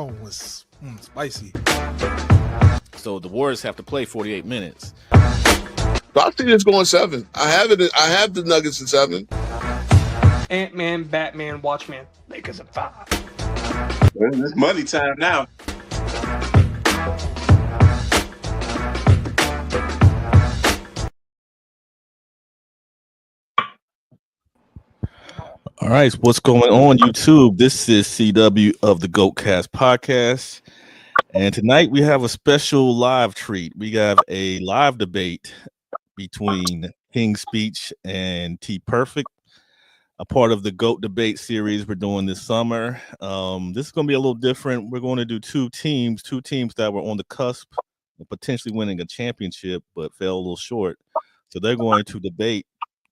one was spicy. So the Warriors have to play 48 minutes. So I see this going 7. I have it. I have the Nuggets in 7. Ant-Man, Batman, Watchmen, Lakers at 5. It's money time now. All right, what's going on YouTube? This is CW of the GOATcast podcast. And tonight we have a special live treat. We have a live debate between King's Speech and TPerfect, a part of the GOAT debate series we're doing this summer. This is going to be a little different. We're going to do two teams that were on the cusp of potentially winning a championship, but fell a little short. So they're going to debate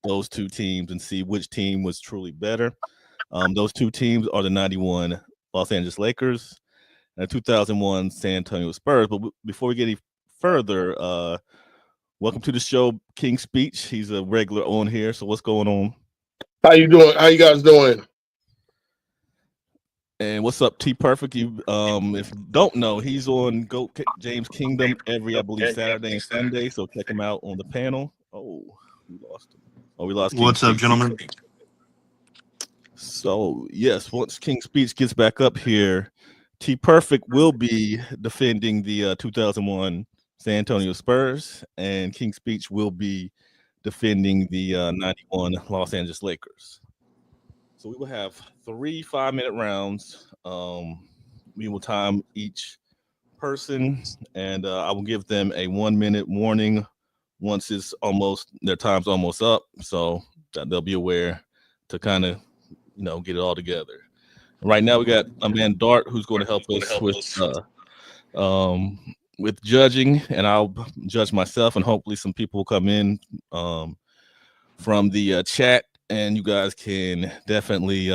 those two teams and see which team was truly better. Those two teams are the 91 Los Angeles Lakers and the 2001 San Antonio Spurs. But before we get any further, welcome to the show, King's Speech. He's a regular on here. So what's going on? How you doing? How you guys doing? And what's up, TPerfect? You, if you don't know, he's on GOAT James Kingdom every, I believe, Saturday and Sunday. So check him out on the panel. Oh, we lost him. Oh, we lost. What's up, gentlemen? So yes, once King's Speech gets back up here, TPerfect will be defending the 2001 San Antonio Spurs, and King's Speech will be defending the 91 Los Angeles Lakers. So we will have 3 5-minute rounds. We will time each person, and I will give them a 1-minute warning once it's almost their time's almost up, so that they'll be aware to kind of get it all together. Right now we got a man Dart who's going to help us with judging, and I'll judge myself, and hopefully some people will come in from the chat, and you guys can definitely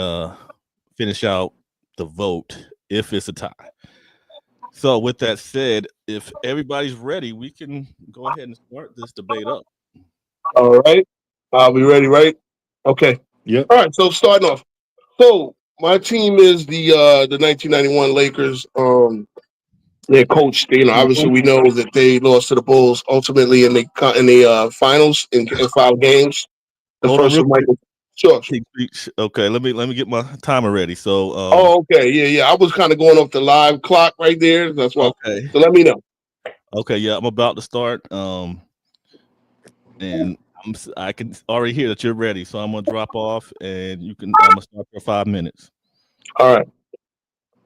finish out the vote if it's a tie. So with that said, if everybody's ready, we can go ahead and start this debate up. All right. Are we ready, right? Okay. Yep. All right, so starting off. So my team is the 1991 Lakers. Their coach, obviously we know that they lost to the Bulls ultimately in the finals in 5 games. The Hold on, first real of Michael. Sure. Okay, let me get my timer ready. So okay, yeah. I was kind of going off the live clock right there. That's why. Okay. So let me know. Okay, yeah, I'm about to start. And I can already hear that you're ready. So I'm gonna drop off, and I'm gonna start for 5 minutes. All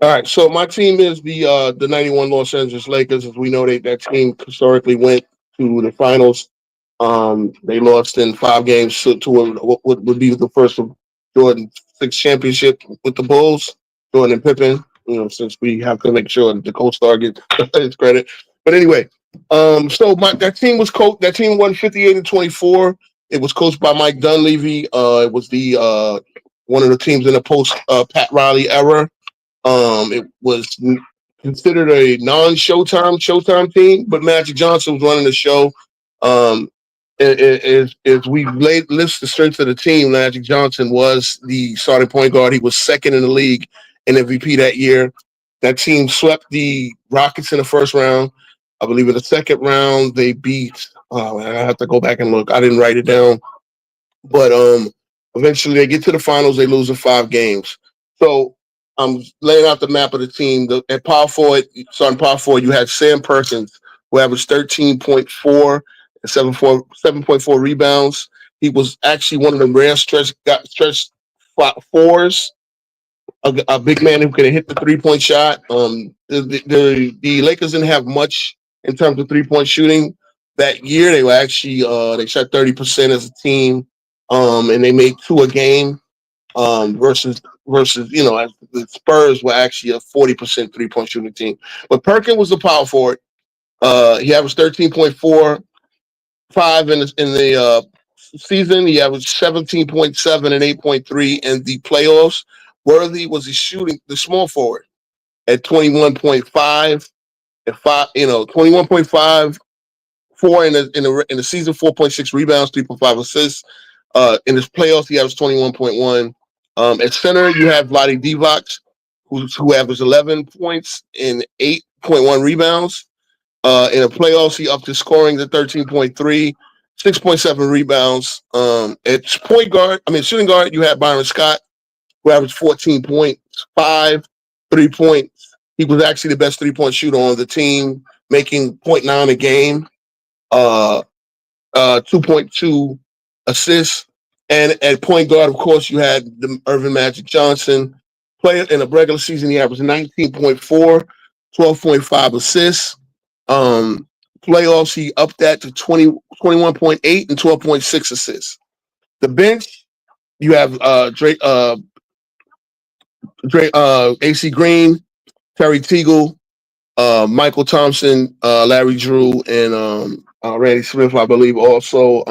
right. So my team is the 91 Los Angeles Lakers. As we know, that team historically went to the finals. They lost in 5 games to what would be the first of Jordan's 6 championship with the Bulls, Jordan and Pippen. Since we have to make sure that the co-star gets his credit. But anyway, so that team was coached. That team won 58-24. It was coached by Mike Dunleavy. It was the one of the teams in the post Pat Riley era. It was considered a non-Showtime team, but Magic Johnson was running the show. As we list the strengths of the team, Magic Johnson was the starting point guard. He was second in the league in MVP that year. That team swept the Rockets in the first round. I believe in the second round they beat. I have to go back and look. I didn't write it down, but eventually they get to the finals. They lose in 5 games. So I'm laying out the map of the team. At power forward, starting power forward, you had Sam Perkins, who averaged 13.4 and 7.4 rebounds. He was actually one of the rare stretch fours, a big man who could hit the 3-point shot. The Lakers didn't have much in terms of 3-point shooting that year. They were actually they shot 30% as a team, and they made 2 a game. Versus as the Spurs were actually a 40% 3-point shooting team. But Perkins was the power forward. He averaged 13.45 in the season. He averaged 17.7 and 8.3 in the playoffs. Worthy was the small forward at 21.5 and 21.5, 4 in the season, 4.6 rebounds, 3.5 assists. In his playoffs, he averaged 21.1. At center, you have Vlade Divac, who averaged 11 points and 8.1 rebounds. In the playoffs, he upped his scoring to 13.3, 6.7 rebounds. At shooting guard, you had Byron Scott, who averaged 14 points, 3 points. He was actually the best 3-point shooter on the team, making 0.9 a game, 2.2 assists. And at point guard, of course, you had the Irvin Magic Johnson. Player in the regular season, he averaged 19.4, 12.5 assists. Playoffs, he upped that to 21.8 and 12.6 assists. The bench, you have AC Green, Terry Teagle, Michael Thompson, Larry Drew, and Randy Smith, I believe. Also,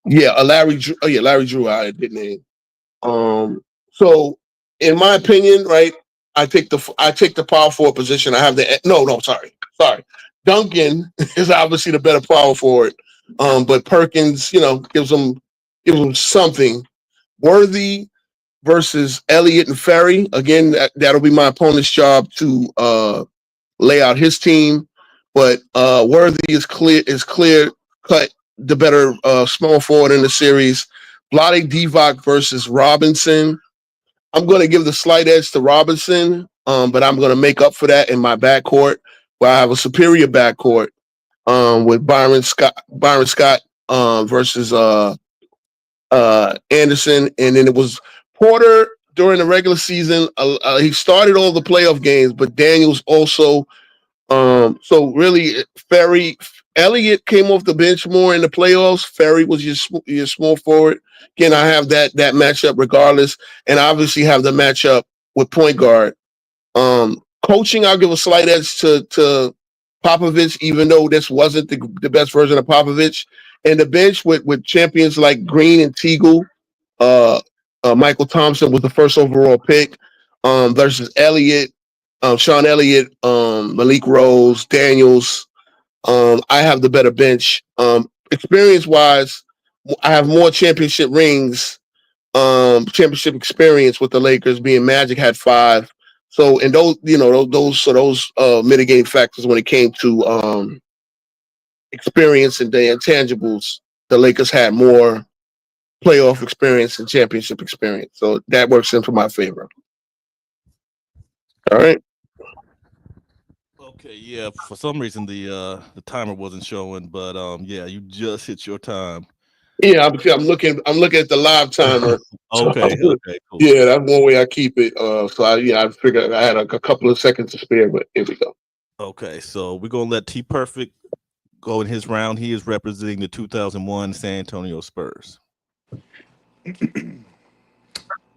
Larry Drew. Oh yeah, Larry Drew. I did name. So, in my opinion, right, I take the power forward position. I have sorry. Duncan is obviously the better power forward, but Perkins, gives him something. Worthy versus Elliott and Ferry. Again, that'll be my opponent's job to lay out his team, but Worthy is clear cut the better small forward in the series. Vlade Divac versus Robinson. I'm going to give the slight edge to Robinson, but I'm going to make up for that in my backcourt, where I have a superior backcourt with Byron Scott versus Anderson, and then it was Porter during the regular season. He started all the playoff games, but Daniels also. So really, Elliott came off the bench more in the playoffs. Ferry was your small forward. Again, I have that matchup regardless, and I obviously have the matchup with point guard. Coaching, I'll give a slight edge to Popovich, even though this wasn't the best version of Popovich. And the bench with champions like Green and Teagle, Michael Thompson was the first overall pick versus Elliott, Sean Elliott, Malik Rose, Daniels. I have the better bench. Experience-wise, I have more championship rings, championship experience with the Lakers, being Magic had 5. So, and those mitigating factors when it came to experience and the intangibles, the Lakers had more playoff experience and championship experience. So that works into my favor. All right. Okay, yeah. For some reason, the timer wasn't showing, but yeah, you just hit your time. Yeah, I'm looking at the live timer. Okay, So, okay, cool. yeah, that's one way I keep it. I figured I had a couple of seconds to spare, but here we go. Okay, so we're gonna let TPerfect go in his round. He is representing the 2001 San Antonio Spurs.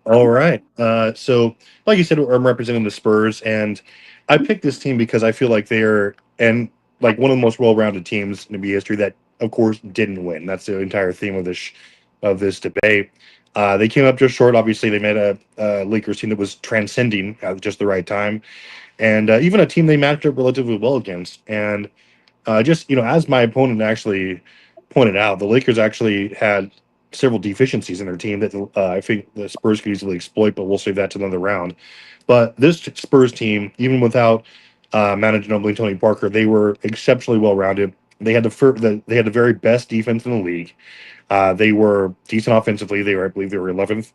All right. So, like you said, I'm representing the Spurs, and I picked this team because I feel like they're like one of the most well-rounded teams in NBA history that, of course, didn't win. That's the entire theme of this debate. They came up just short. Obviously, they met a Lakers team that was transcending at just the right time, and even a team they matched up relatively well against. And as my opponent actually pointed out, the Lakers actually had several deficiencies in their team that I think the Spurs could easily exploit, but we'll save that to another round. But this Spurs team, even without Manu Ginobili, Tony Parker, they were exceptionally well rounded. They had they had the very best defense in the league. They were decent offensively. I believe, they were 11th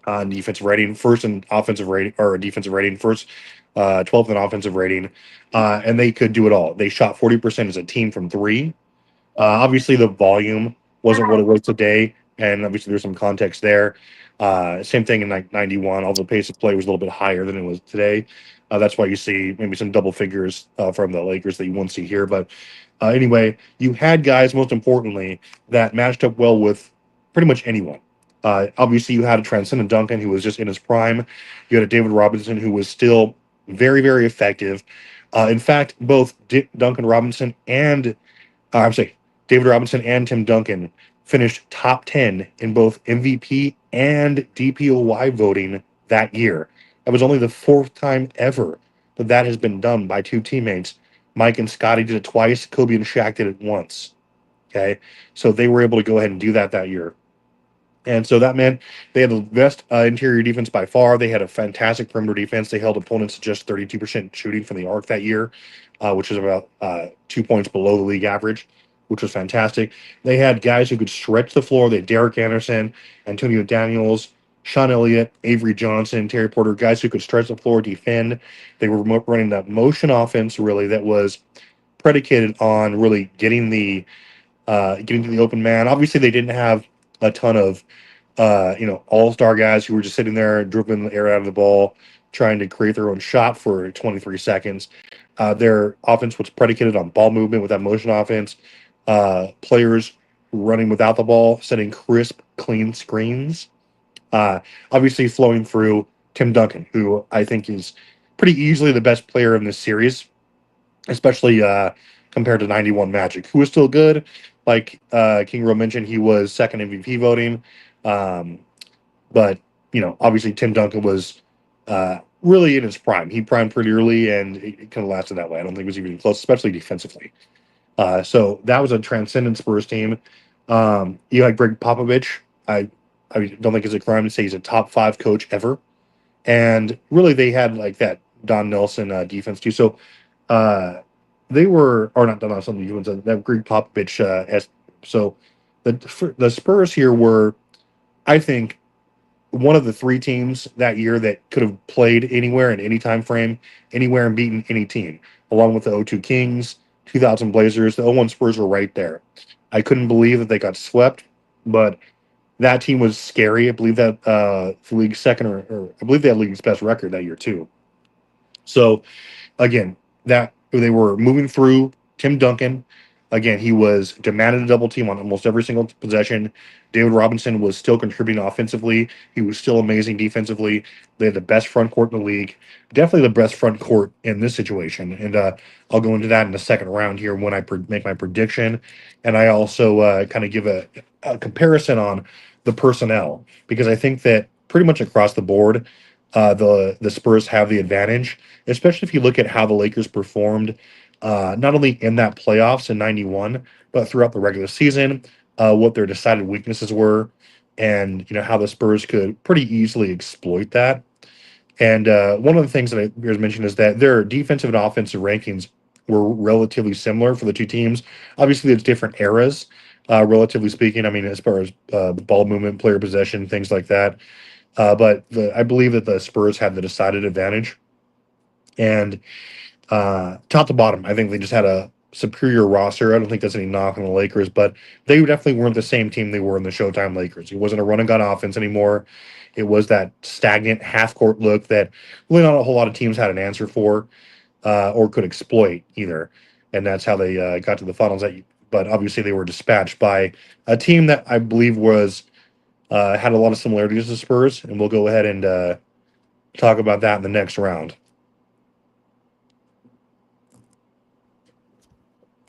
on defensive rating, first in offensive rating or defensive rating, first 12th in offensive rating, and they could do it all. They shot 40% as a team from three. Obviously, the volume wasn't what it was today, and obviously there's some context there. Same thing in like 91, although the pace of play was a little bit higher than it was today. That's why you see maybe some double figures from the Lakers that you won't see here. But anyway, you had guys, most importantly, that matched up well with pretty much anyone. Obviously, you had a transcendent Duncan who was just in his prime. You had a David Robinson who was still very, very effective. In fact, both Duncan Robinson and I'm sorry, David Robinson and Tim Duncan finished top 10 in both MVP and DPOY voting that year. That was only the 4th time ever that has been done by two teammates. Mike and Scotty did it twice. Kobe and Shaq did it once. Okay, so they were able to go ahead and do that year. And so that meant they had the best interior defense by far. They had a fantastic perimeter defense. They held opponents to just 32% shooting from the arc that year, which is about 2 points below the league average, which was fantastic. They had guys who could stretch the floor. They had Derek Anderson, Antonio Daniels, Sean Elliott, Avery Johnson, Terry Porter, guys who could stretch the floor, defend. They were running that motion offense, really, that was predicated on really getting to the open man. Obviously, they didn't have a ton of all-star guys who were just sitting there dribbling the air out of the ball, trying to create their own shot for 23 seconds. Their offense was predicated on ball movement with that motion offense, players running without the ball, setting crisp, clean screens. Uh, Obviously, flowing through Tim Duncan, who I think is pretty easily the best player in this series, especially compared to 91 Magic, who was still good. Like King Ro mentioned, he was second MVP voting. Um, but, obviously Tim Duncan was really in his prime. He primed pretty early, and it kind of lasted that way. I don't think it was even close, especially defensively. So that was a transcendent Spurs team. You had Greg Popovich. I don't think it's a crime to say he's a top 5 coach ever. And really, they had like that Don Nelson defense too. So uh, they were, or not Don Nelson defense, that Greg Popovich. So the Spurs here were, I think, one of the 3 teams that year that could have played anywhere in any time frame, anywhere and beaten any team, along with the '02 Kings, 2000 Blazers. The '01 Spurs were right there. I couldn't believe that they got swept, but that team was scary. I believe that the league's second, or I believe they had league's best record that year too. So again, that they were moving through Tim Duncan. Again, he was demanded a double team on almost every single possession. David Robinson was still contributing offensively. He was still amazing defensively. They had the best front court in the league. Definitely the best front court in this situation. And I'll go into that in the second round here when I make my prediction. And I also kind of give a comparison on the personnel, because I think that pretty much across the board, the Spurs have the advantage, especially if you look at how the Lakers performed, not only in that playoffs in '91, but throughout the regular season, what their decided weaknesses were, and how the Spurs could pretty easily exploit that. And one of the things that I was mentioned is that their defensive and offensive rankings were relatively similar for the 2 teams. Obviously, it's different eras, relatively speaking. I mean, as far as ball movement, player possession, things like that. But I believe that the Spurs had the decided advantage. And top to bottom, I think they just had a superior roster. I don't think that's any knock on the Lakers, but they definitely weren't the same team they were in the Showtime Lakers. It wasn't a run and gun offense anymore. It was that stagnant half court look that really not a whole lot of teams had an answer for, or could exploit either. And that's how they got to the finals. But obviously, they were dispatched by a team that I believe was had a lot of similarities to the Spurs. And we'll go ahead and talk about that in the next round.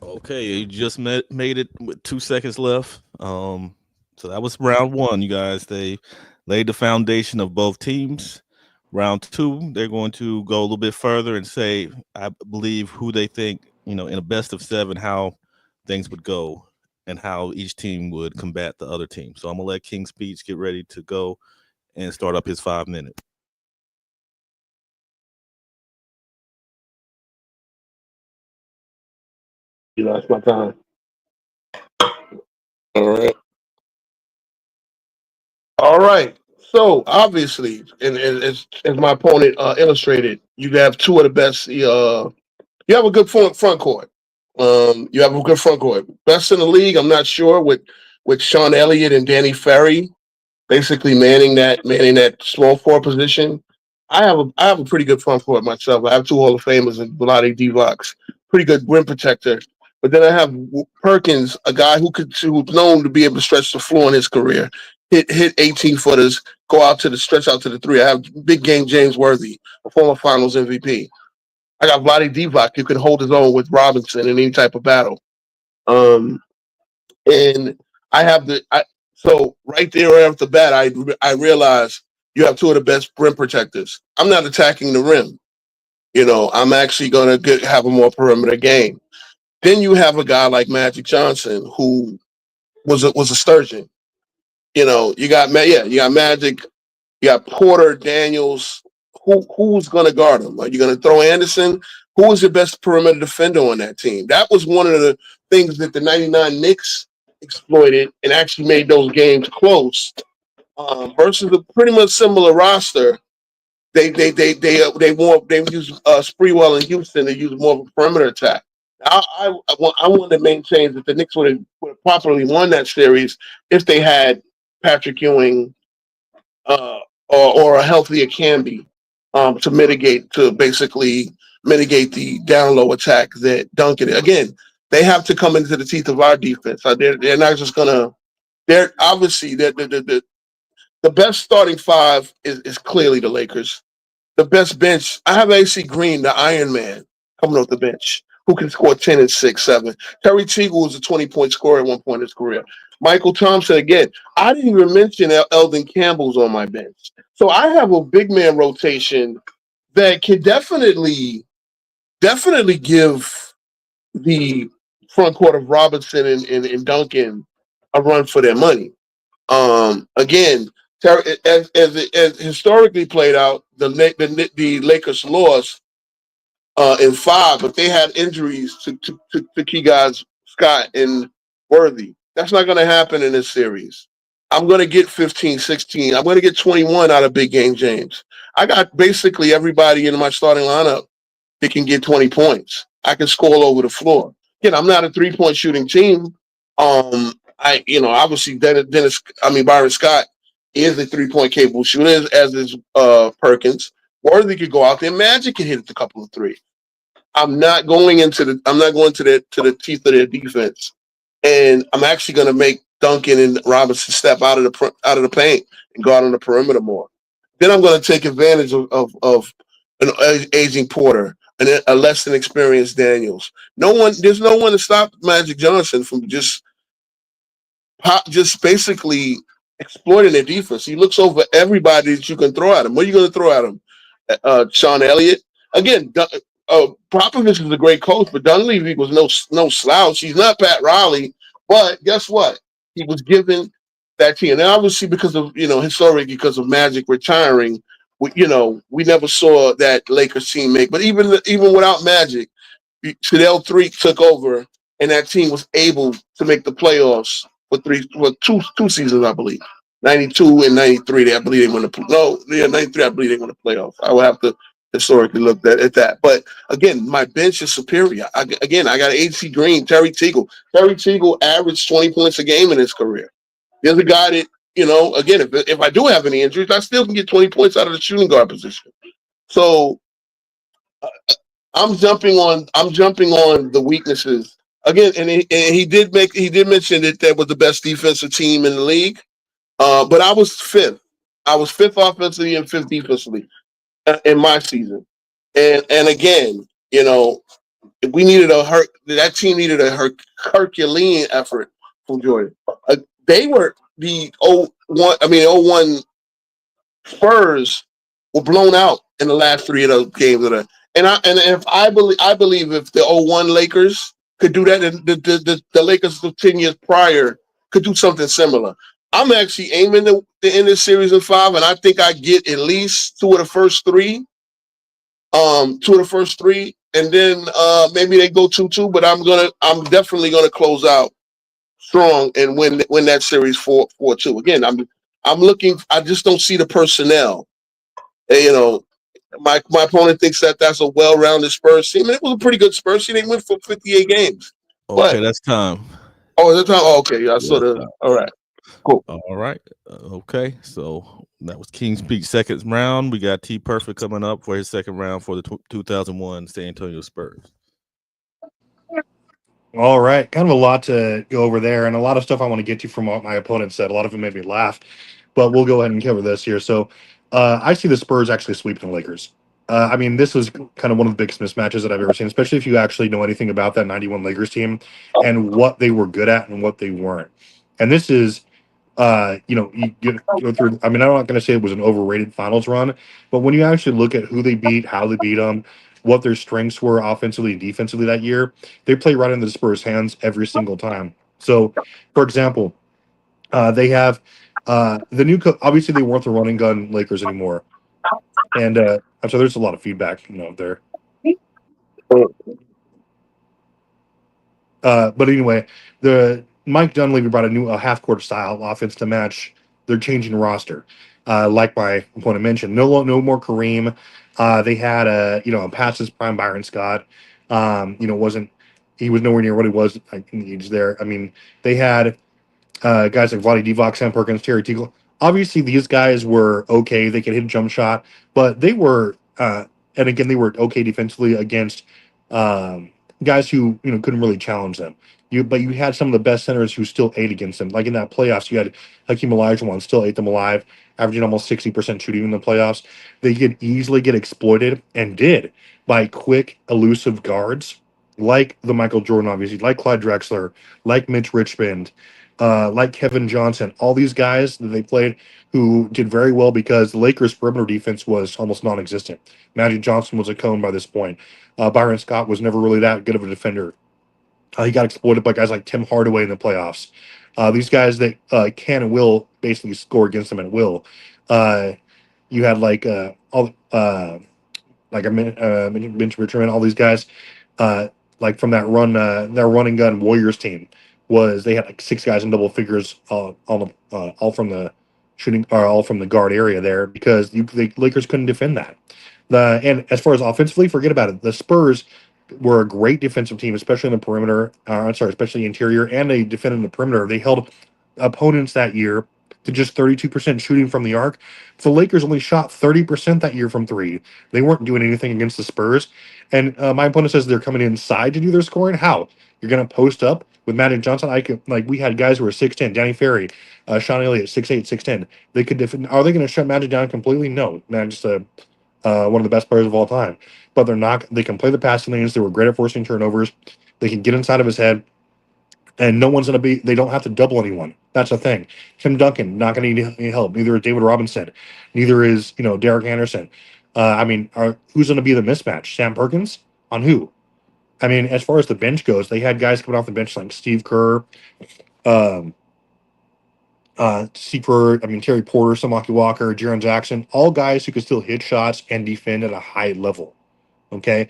Okay, you just made it with 2 seconds left. So that was round 1, you guys. They laid the foundation of both teams. Round 2, they're going to go a little bit further and say, I believe, who they think, in a best of 7, how things would go and how each team would combat the other team. So I'm gonna let King Speech get ready to go and start up his 5 minutes. You lost my time. All right. All right. So obviously, and as my opponent illustrated, you have 2 of the best. You have a good front court. You have a good front court. Best in the league. I'm not sure with Sean Elliott and Danny Ferry basically manning that small forward position. I have a pretty good front court myself. I have 2 Hall of Famers and Vlade Divac, pretty good rim protector. But then I have Perkins, a guy who's known to be able to stretch the floor in his career, hit 18-footers, go out to the stretch out to the 3. I have big game James Worthy, a former Finals MVP. I got Vlade Divac who can hold his own with Robinson in any type of battle. Um, and I have so right there right off the bat, I realize you have 2 of the best rim protectors. I'm not attacking the rim. I'm actually going to have a more perimeter game. Then you have a guy like Magic Johnson who was a sturgeon. You got you got Magic, you got Porter, Daniels. Who's going to guard them? Are you going to throw Anderson? Who is the best perimeter defender on that team? That was one of the things that the '99 Knicks exploited and actually made those games close. Versus a pretty much similar roster, they use Spreewell in Houston. They use more of a perimeter attack. I want to maintain that the Knicks would have properly won that series if they had Patrick Ewing or a healthier Camby to basically mitigate the down low attack that Duncan. Again, they have to come into the teeth of our defense. They're not just gonna. They're obviously the best starting five is clearly the Lakers. The best bench. I have AC Green, the Iron Man, coming off the bench, who can score 10 and 6, 7. Terry Teagle was a 20-point scorer at one point in his career. Michael Thompson, again. I didn't even mention Eldon Campbell's on my bench. So I have a big man rotation that can definitely give the front court of Robinson and Duncan a run for their money. Again, as it historically played out, the Lakers lost in 5, but they had injuries to key guys Scott and Worthy. That's not going to happen in this series. I'm going to get 15, 16. I'm going to get 21 out of Big Game James. I got basically everybody in my starting lineup that can get 20 points. I can score all over the floor. Again, I'm not a 3-point shooting team. Obviously Byron Scott is a 3-point capable shooter, as is Perkins. Worthy could go out there. Magic can hit a couple of threes. I'm not going to the teeth of their defense, and I'm actually going to make Duncan and Robinson step out of the paint and go out on the perimeter more. Then I'm going to take advantage of an aging Porter and a less than experienced Daniels. There's no one to stop Magic Johnson from just basically exploiting their defense. He looks over everybody that you can throw at him. What are you going to throw at him? Sean Elliott? Again, Popovich is a great coach, but Dunleavy was no slouch. He's not Pat Riley, but guess what? He was given that team. And obviously historically because of Magic retiring, we never saw that Lakers team make. But even without Magic, Chanel 3 took over, and that team was able to make the playoffs for two seasons, I believe. 92 and 93, I believe they won the 93, I believe they won the playoffs. I will have to historically look at that. But again, my bench is superior. I got AC Green, Terry Teagle. Terry Teagle averaged 20 points a game in his career. There's a guy that, again, if I do have any injuries, I still can get 20 points out of the shooting guard position. So I'm jumping on the weaknesses again, and he did mention that that was the best defensive team in the league. But I was fifth. I was fifth offensively and fifth defensively in my season. And again, we needed that team needed a Herculean effort from Jordan. They were the 01 Spurs were blown out in the last 3 of those games. I believe if the 01 Lakers could do that, and the Lakers of 10 years prior could do something similar. I'm actually aiming to end this series in 5, and I think I get at least 2 of the first 3. 2 of the first 3, and then maybe they go 2-2. But I'm definitely gonna close out strong and win that series 4-2. Again, I'm looking. I just don't see the personnel. And, my opponent thinks that's a well-rounded Spurs team, and it was a pretty good Spurs team. They went for 58 games. Okay, that's time. Oh, is that time? Oh, okay, I saw the. All right, cool. All right. Okay, so that was King's Peak second round. We got TPerfect coming up for his second round for the 2001 San Antonio Spurs. All right. Kind of a lot to go over there, and a lot of stuff I want to get to from what my opponent said. A lot of it made me laugh, but we'll go ahead and cover this here. So I see the Spurs actually sweeping the Lakers. This was kind of one of the biggest mismatches that I've ever seen, especially if you actually know anything about that 91 Lakers team and what they were good at and what they weren't. And this is, you go through. I'm not going to say it was an overrated finals run, but when you actually look at who they beat, how they beat them, what their strengths were offensively and defensively that year, they play right into the Spurs' hands every single time. So, for example, they have The new obviously they weren't the running gun Lakers anymore, and I'm sorry, there's a lot of feedback, there. But anyway, the Mike Dunleavy brought a half court style offense to match their changing roster. Like my opponent mentioned, no more Kareem. They had a passes prime Byron Scott. Wasn't he was nowhere near what he was like, in the age there. I mean, they had guys like Vlade Divac, Sam Perkins, Terry Teagle. Obviously, these guys were okay. They could hit a jump shot, but they were, and again, they were okay defensively against guys who couldn't really challenge them. But you had some of the best centers who still ate against them. Like in that playoffs, you had Hakeem Olajuwon still ate them alive, averaging almost 60% shooting in the playoffs. They could easily get exploited and did by quick, elusive guards like the Michael Jordan, obviously, like Clyde Drexler, like Mitch Richmond, like Kevin Johnson, all these guys that they played who did very well because the Lakers' perimeter defense was almost non-existent. Magic Johnson was a cone by this point. Byron Scott was never really that good of a defender. He got exploited by guys like Tim Hardaway in the playoffs. These guys that can and will basically score against them at will. You had like I mentioned Mitch Richmond, all these guys, like from that running gun Warriors team, they had like six guys in double figures, all from the shooting, or all from the guard area there because the Lakers couldn't defend that. And as far as offensively, forget about it. The Spurs were a great defensive team, especially in the perimeter. Especially interior, and they defended the perimeter. They held opponents that year to just 32% shooting from the arc. The Lakers only shot 30% that year from three. They weren't doing anything against the Spurs. And my opponent says they're coming inside to do their scoring. How? You're going to post up with Magic Johnson? We had guys who were 6'10", Danny Ferry, Sean Elliott, 6'8", 6'10". They could defend. Are they going to shut Magic down completely? No. Magic's one of the best players of all time. But they're not. They can play the passing lanes. They were great at forcing turnovers. They can get inside of his head, and no one's going to be. They don't have to double anyone. That's the thing. Tim Duncan not going to need any help. Neither is David Robinson. Neither is Derek Anderson. Who's going to be the mismatch? Sam Perkins on who? I mean, as far as the bench goes, they had guys coming off the bench like Steve Kerr, um, Terry Porter, Samaki Walker, Jaron Jackson, all guys who could still hit shots and defend at a high level. Okay.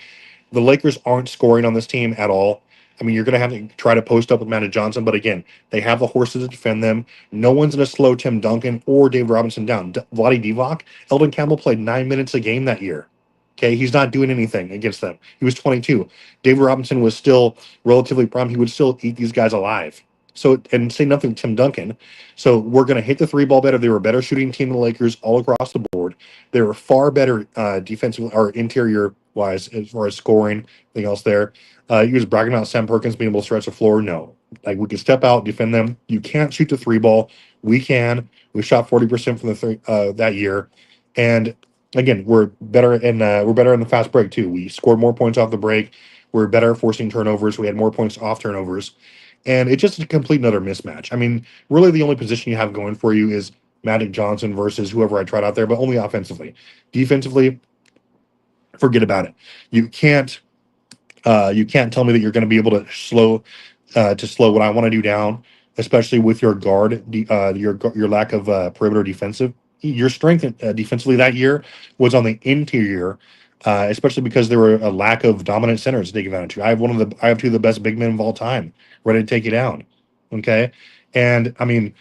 The Lakers aren't scoring on this team at all. I mean, you're going to have to try to post up with Magic Johnson, but again, they have the horses to defend them. No one's going to slow Tim Duncan or Dave Robinson down. Vlade Divac, Eldon Campbell played 9 minutes a game that year. Okay, he's not doing anything against them. He was 22. David Robinson was still relatively prime. He would still eat these guys alive. So, and say nothing to Tim Duncan. So we're going to hit the three ball better. They were a better shooting team than the Lakers all across the board. They were far better defensive or interior wise as far as scoring. Anything else there? He was bragging about Sam Perkins being able to stretch the floor. No, like we can step out, defend them. You can't shoot the three ball. We can. We shot 40% from the three that year, and again, we're better in the fast break too. We scored more points off the break. We're better at forcing turnovers. We had more points off turnovers, and it's just a complete another mismatch. I mean, really, the only position you have going for you is Magic Johnson versus whoever I tried out there, but only offensively. Defensively, forget about it. You can't tell me that you're going to be able to slow what I want to do down, especially with your your lack of perimeter defensive. Your strength defensively that year was on the interior, especially because there were a lack of dominant centers to take advantage of. I have two of the best big men of all time ready to take you down. Okay, and I mean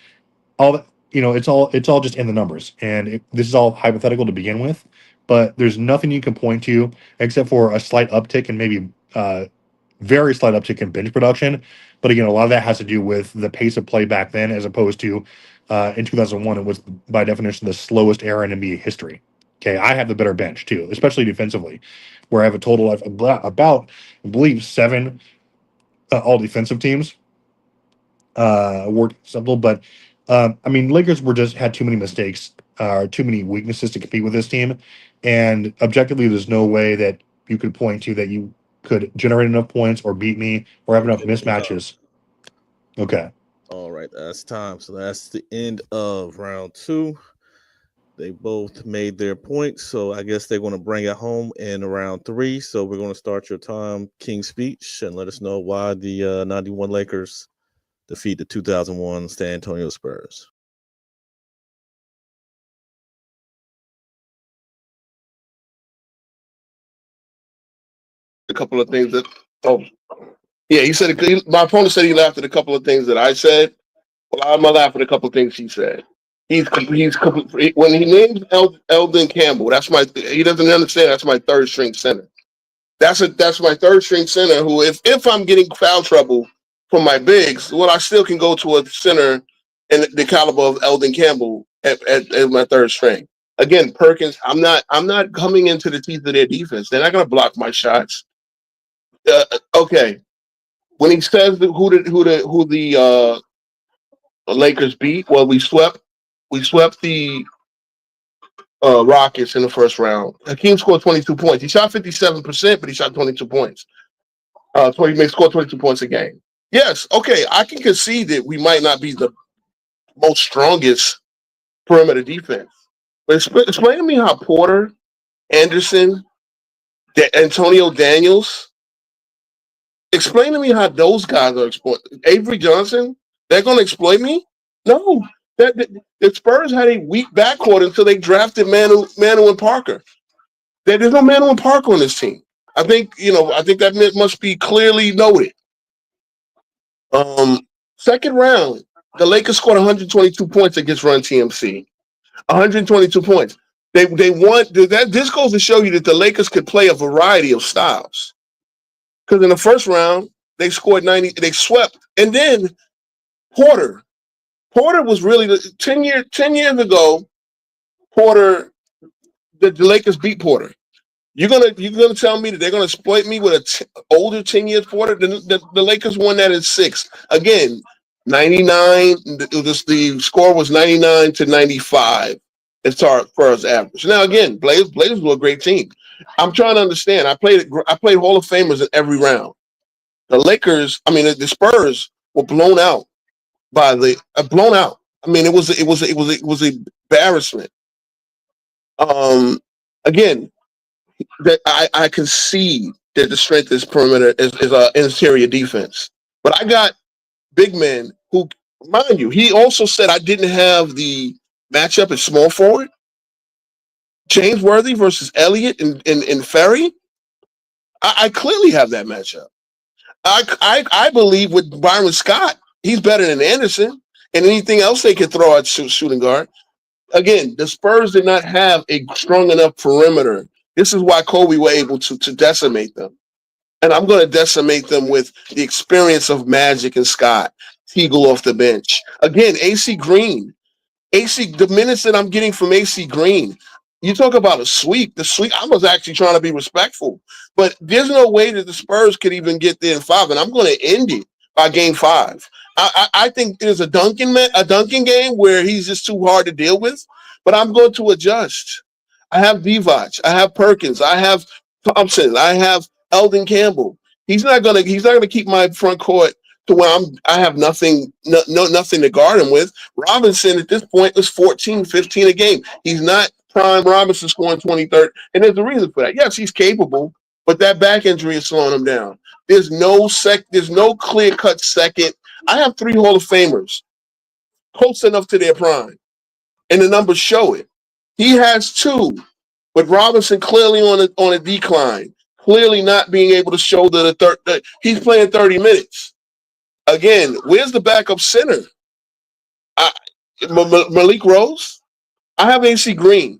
all that, it's all just in the numbers, and this is all hypothetical to begin with, but there's nothing you can point to except for a slight uptick and maybe very slight uptick in bench production. But again, a lot of that has to do with the pace of play back then, as opposed to in 2001. It was by definition the slowest era in NBA history. Okay, I have the better bench too, especially defensively, where I have a total of about, I believe, seven all defensive teams worked simple. But I mean, Lakers were just had too many mistakes, too many weaknesses to compete with this team, and objectively, there's no way that you could point to that you could generate enough points or beat me or have enough mismatches. Okay. All right, that's time. So that's the end of round two. They both made their points, so I guess they're going to bring it home in round three. So we're going to start your time, King's Speech, and let us know why the 91 Lakers defeat the 2001 San Antonio Spurs. a couple of things that. Oh, yeah, he said my opponent said he laughed at a couple of things that I said. Well, I'm gonna laugh at a couple of things he said. When he names Eldon Campbell, he doesn't understand that's my third string center. That's my third string center who, if I'm getting foul trouble from my bigs, well, I still can go to a center in the caliber of Eldon Campbell at my third string. Again, Perkins, I'm not coming into the teeth of their defense. They're not going to block my shots. Okay, when he says who the Lakers beat, well, we swept the Rockets in the first round. Hakeem scored 22 points. He shot 57%, but he shot 22 points. 20 may score 22 points a game. Yes, okay, I can concede that we might not be the most strongest perimeter defense. But explain to me how Porter, Anderson, Antonio Daniels, explain to me how those guys are exploited. Avery Johnson, they're going to exploit me? No. The Spurs had a weak backcourt until they drafted Manu and Parker. There's no Manu and Parker on this team. I think that must be clearly noted. Second round, the Lakers scored 122 points against Run TMC. 122 points. They want that. This goes to show you that the Lakers could play a variety of styles. Because in the first round, they scored 90. They swept, and then Porter was really 10 years ago. Porter, the Lakers beat Porter. You're gonna tell me that they're gonna exploit me with an older 10 years Porter? The Lakers won that in 6. Again, 99. The score was 99-95 as far as average. Now again, Blazers were a great team. I'm trying to understand. I played Hall of Famers in every round. The Spurs were blown out by blown out. I mean, it was an embarrassment. Again, that I concede that the strength is perimeter is interior defense, but I got big men who, mind you, he also said I didn't have the matchup at small forward. James Worthy versus Elliott and Ferry. I clearly have that matchup. I believe with Byron Scott, he's better than Anderson and anything else they could throw at shooting guard. Again, the Spurs did not have a strong enough perimeter. This is why Kobe were able to decimate them. And I'm going to decimate them with the experience of Magic and Scott. Teagle off the bench. Again, AC Green. The minutes that I'm getting from AC Green, you talk about a sweep. The sweep, I was actually trying to be respectful. But there's no way that the Spurs could even get there in 5. And I'm going to end it by game 5. I think there's a Duncan game where he's just too hard to deal with. But I'm going to adjust. I have Divac. I have Perkins. I have Thompson. I have Eldon Campbell. He's not gonna keep my front court to where I have nothing to guard him with. Robinson at this point is 14, 15 a game. He's not prime Robinson scoring 20, 30. And there's a reason for that. Yes, he's capable, but that back injury is slowing him down. There's no clear-cut second. I have 3 Hall of Famers close enough to their prime. And the numbers show it. He has 2, but Robinson clearly on a decline, clearly not being able to show he's playing 30 minutes. Again, where's the backup center? Malik Rose? I have AC Green.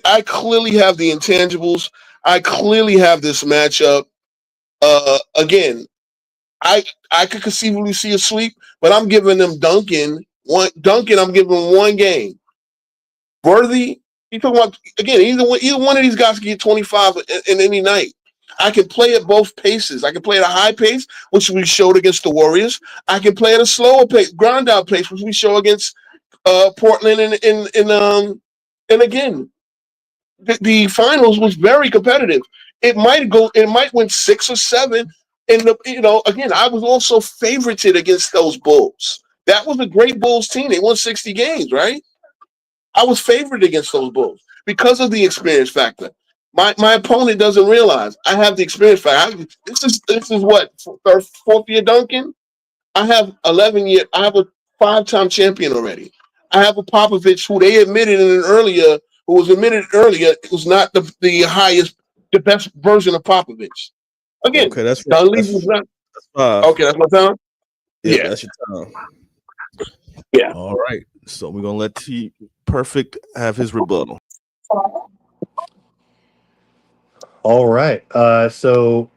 I clearly have the intangibles. I clearly have this matchup. Again, I could conceivably see a sweep, but I'm giving them Duncan, I'm giving him 1 game. Worthy, you talking about again? Either one of these guys can get 25 in any night. I can play at both paces. I can play at a high pace, which we showed against the Warriors. I can play at a slower pace, ground out pace, which we show against Portland. And again, the finals was very competitive. It might win 6 or 7. And again, I was also favorited against those Bulls. That was a great Bulls team. They won 60 games, right? I was favored against those Bulls because of the experience factor. My opponent doesn't realize I have the experience factor. This is what, 4th year Duncan? I have 11 year. I have a 5-time champion already. I have a Popovich who was admitted earlier, it was not the highest the best version of Popovich. Again, Okay, that's the league was that's not that's five. okay. That's my time. Yep, Yeah, that's your time. yeah. All right. So we're gonna let T Perfect have his rebuttal. All right. So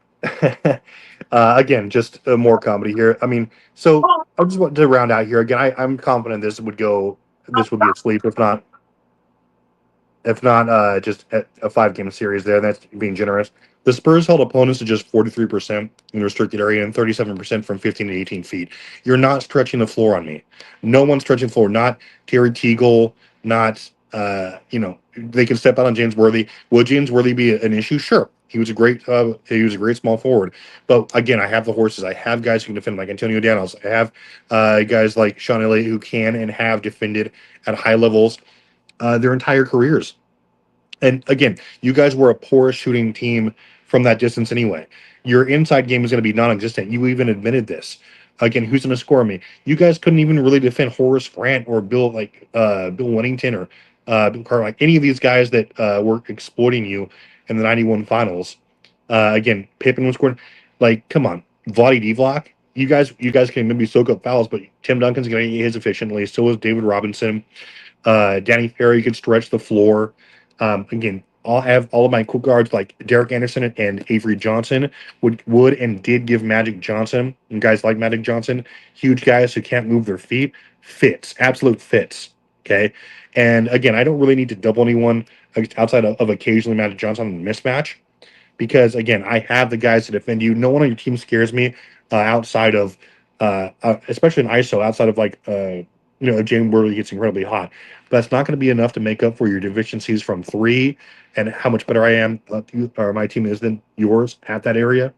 again, just more comedy here. I mean, so I just want to round out here again. I'm confident this would go. This would be a sweep, if not just a 5-game series there. That's being generous. The Spurs held opponents to just 43% in the restricted area and 37% from 15 to 18 feet. You're not stretching the floor on me. No one's stretching the floor. Not Terry Teagle, not, they can step out on James Worthy. Will James Worthy be an issue? Sure. He was a great small forward. But again, I have the horses. I have guys who can defend like Antonio Danos. I have guys like Sean Elliott who can and have defended at high levels their entire careers. And again, you guys were a poor shooting team from that distance anyway. Your inside game is going to be non-existent. You even admitted this. Again, who's going to score me? You guys couldn't even really defend Horace Grant or Bill Winnington or Bill Carter, like any of these guys that were exploiting you in the '91 finals. Again, Pippen was scoring. Like, come on, Vlade Divac. You guys can maybe soak up fouls, but Tim Duncan's going to get his efficiently. So is David Robinson. Danny Ferry could stretch the floor. Again, I'll have all of my quick guards like Derek Anderson and Avery Johnson would and did give Magic Johnson and guys like Magic Johnson, huge guys who can't move their feet, fits, absolute fits. Okay. And again, I don't really need to double anyone outside of occasionally Magic Johnson in a mismatch because again, I have the guys to defend you. No one on your team scares me outside of, especially in ISO, outside of like, if James Worley gets incredibly hot. But that's not going to be enough to make up for your deficiencies from three and how much better I am, or my team is than yours at that area.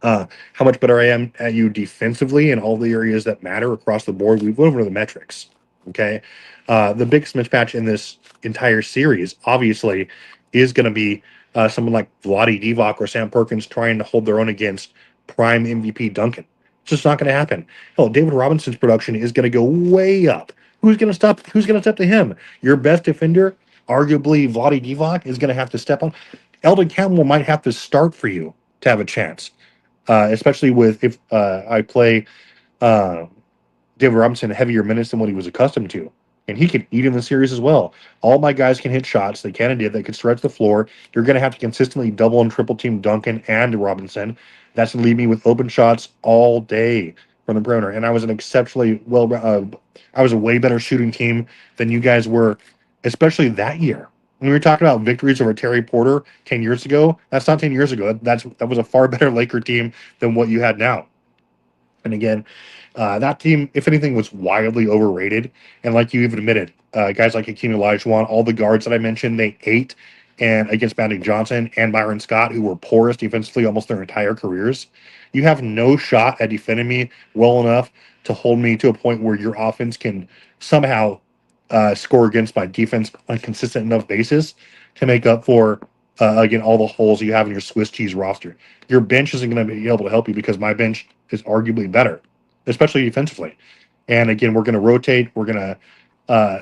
How much better I am at you defensively in all the areas that matter across the board. We've went over the metrics. Okay. The biggest mismatch in this entire series, obviously, is going to be someone like Vlade Divac or Sam Perkins trying to hold their own against prime MVP Duncan. It's just not going to happen. Hell, David Robinson's production is going to go way up. Who's going to stop? Who's going to step to him? Your best defender, arguably Vlade Divac, is going to have to step on. Eldon Campbell might have to start for you to have a chance, especially with if I play uh, David Robinson heavier minutes than what he was accustomed to. And he can eat in the series as well. All my guys can hit shots. They can and did. They can stretch the floor. You're going to have to consistently double and triple team Duncan and Robinson. That's going to leave me with open shots all day from the perimeter. And I was an exceptionally I was a way better shooting team than you guys were, especially that year. When we were talking about victories over Terry Porter 10 years ago, that's not 10 years ago. That was a far better Laker team than what you had now. And again, that team, if anything, was wildly overrated. And like you even admitted, guys like Hakeem Olajuwon, all the guards that I mentioned, they ate and against Magic Johnson and Byron Scott, who were porous defensively almost their entire careers. You have no shot at defending me well enough to hold me to a point where your offense can somehow score against my defense on a consistent enough basis to make up for again all the holes you have in your Swiss cheese roster. Your bench isn't going to be able to help you because my bench is arguably better, especially defensively. And again, we're going to rotate. We're going to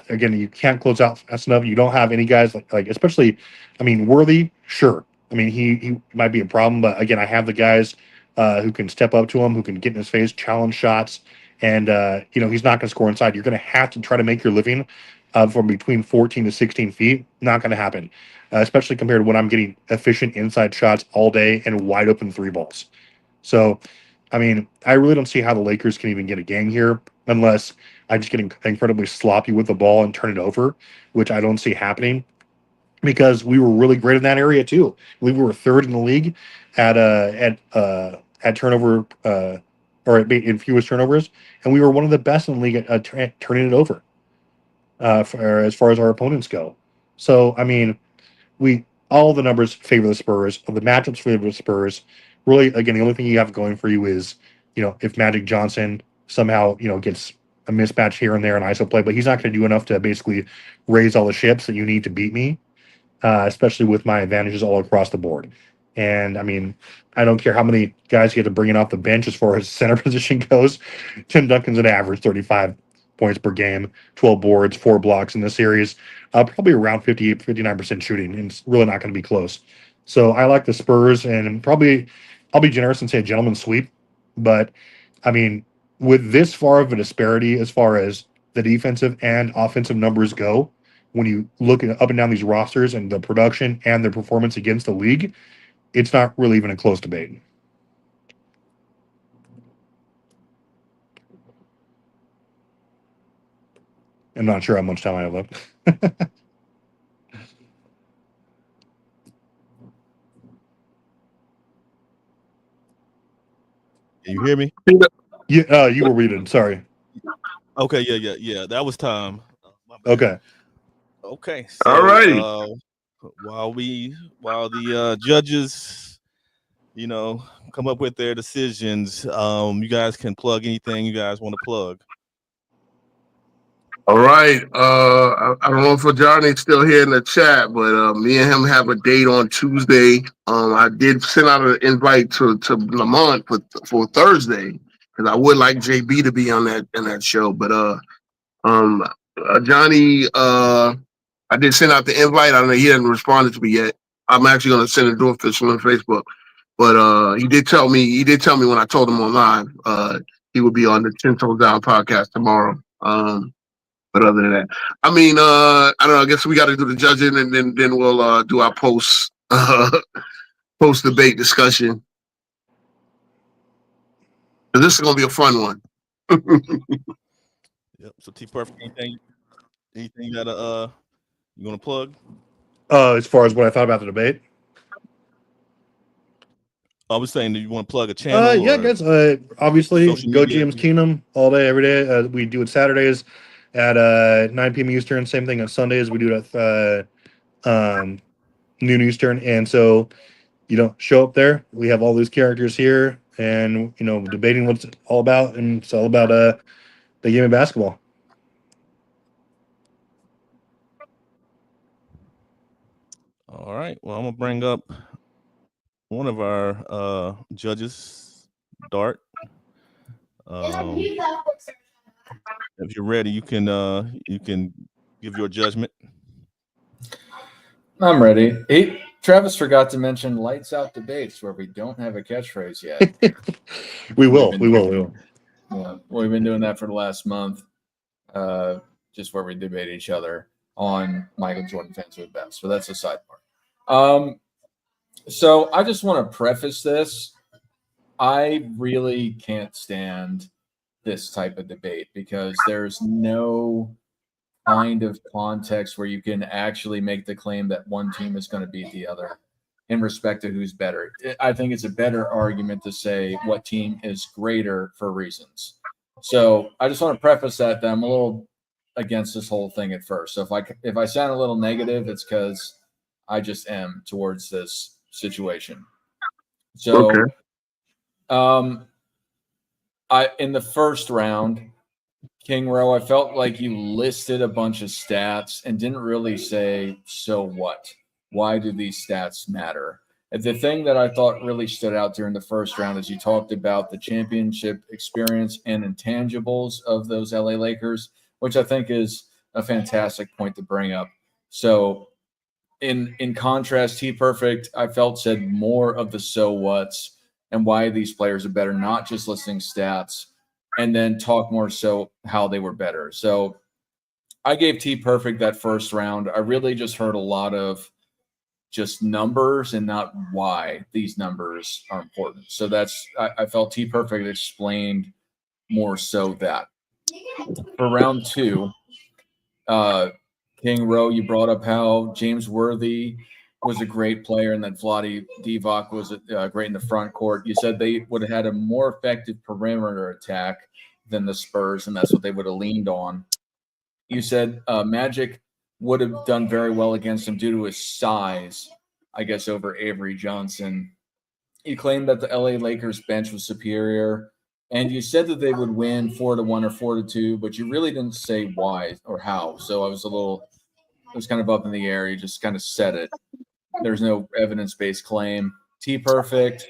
again, you can't close out fast enough. You don't have any guys like especially, I mean, Worthy, sure. I mean, he might be a problem, but again, I have the guys who can step up to him, who can get in his face, challenge shots, and he's not going to score inside. You're going to have to try to make your living from between 14 to 16 feet. Not going to happen, especially compared to when I'm getting efficient inside shots all day and wide open three balls. So, I mean, I really don't see how the Lakers can even get a gang here unless I just get incredibly sloppy with the ball and turn it over, which I don't see happening because we were really great in that area too. We were third in the league at turnover in fewest turnovers, and we were one of the best in the league at turning it over as far as our opponents go. So, I mean, we all the numbers favor the Spurs. The matchups favor the Spurs. Really, again, the only thing you have going for you is, if Magic Johnson somehow, gets a mismatch here and there in ISO play, but he's not going to do enough to basically raise all the ships that you need to beat me, especially with my advantages all across the board. And I mean, I don't care how many guys you get to bring in off the bench as far as center position goes. Tim Duncan's an average 35 points per game, 12 boards, 4 blocks in the series, probably around 58, 59% shooting, and it's really not going to be close. So I like the Spurs, and probably I'll be generous and say a gentleman's sweep. But I mean, with this far of a disparity as far as the defensive and offensive numbers go, when you look at up and down these rosters and the production and their performance against the league, it's not really even a close debate. I'm not sure how much time I have left. Can you hear me? Yeah, you were muted. Sorry. Okay, yeah. That was time. My bad. Okay. Okay. All righty. While the judges, come up with their decisions, you guys can plug anything you guys want to plug. All right. I don't know if Johnny's still here in the chat, but me and him have a date on Tuesday. I did send out an invite to Lamont for Thursday because I would like JB to be on that show. But Johnny, I did send out the invite. I don't know, he hasn't responded to me yet. I'm actually going to send it to him official on Facebook. But he did tell me when I told him on live he would be on the 10 Toes Down podcast tomorrow. But other than that, I mean, I don't know. I guess we got to do the judging, and then we'll do our post debate discussion. This is gonna be a fun one. Yep. So TPerfect, anything you gotta you gonna plug? As far as what I thought about the debate. I was saying, do you want to plug a channel? Yeah, guys. Obviously, social go media? GM's Kingdom all day, every day. We do it Saturdays at 9 p.m. Eastern. Same thing on Sundays. We do it at noon Eastern. And so, show up there. We have all these characters here, and debating what it's all about. And it's all about the game of basketball. All right. Well, I'm gonna bring up one of our judges, Dart. If you're ready, you can give your judgment. I'm ready. Travis forgot to mention lights out debates where we don't have a catchphrase yet. We will. Yeah, we've been doing that for the last month, just where we debate each other on Michael Jordan fans with best. So that's a side part. So I just want to preface this. I really can't stand this type of debate because there's no kind of context where you can actually make the claim that one team is going to beat the other in respect to who's better. I think it's a better argument to say what team is greater for reasons. So I just want to preface that I'm a little against this whole thing at first. So if I sound a little negative, it's because I just am towards this situation. So, Okay. In the first round, King Row, I felt like you listed a bunch of stats and didn't really say, so what? Why do these stats matter? And the thing that I thought really stood out during the first round is you talked about the championship experience and intangibles of those LA Lakers, which I think is a fantastic point to bring up. So in contrast, TPerfect, I felt said more of the so whats and why these players are better, not just listing stats, and then talk more so how they were better. So I gave TPerfect that first round. I really just heard a lot of just numbers and not why these numbers are important. So I felt TPerfect explained more so that. For round two, King Rowe, you brought up how James Worthy was a great player and that Vlade Divac was great in the front court. You said they would have had a more effective perimeter attack than the Spurs, and that's what they would have leaned on. You said Magic would have done very well against him due to his size, I guess, over Avery Johnson. You claimed that the LA Lakers bench was superior, and you said that they would win 4-1 or 4-2, but you really didn't say why or how. So it was kind of up in the air. You just kind of said it. There's no evidence-based claim. TPerfect,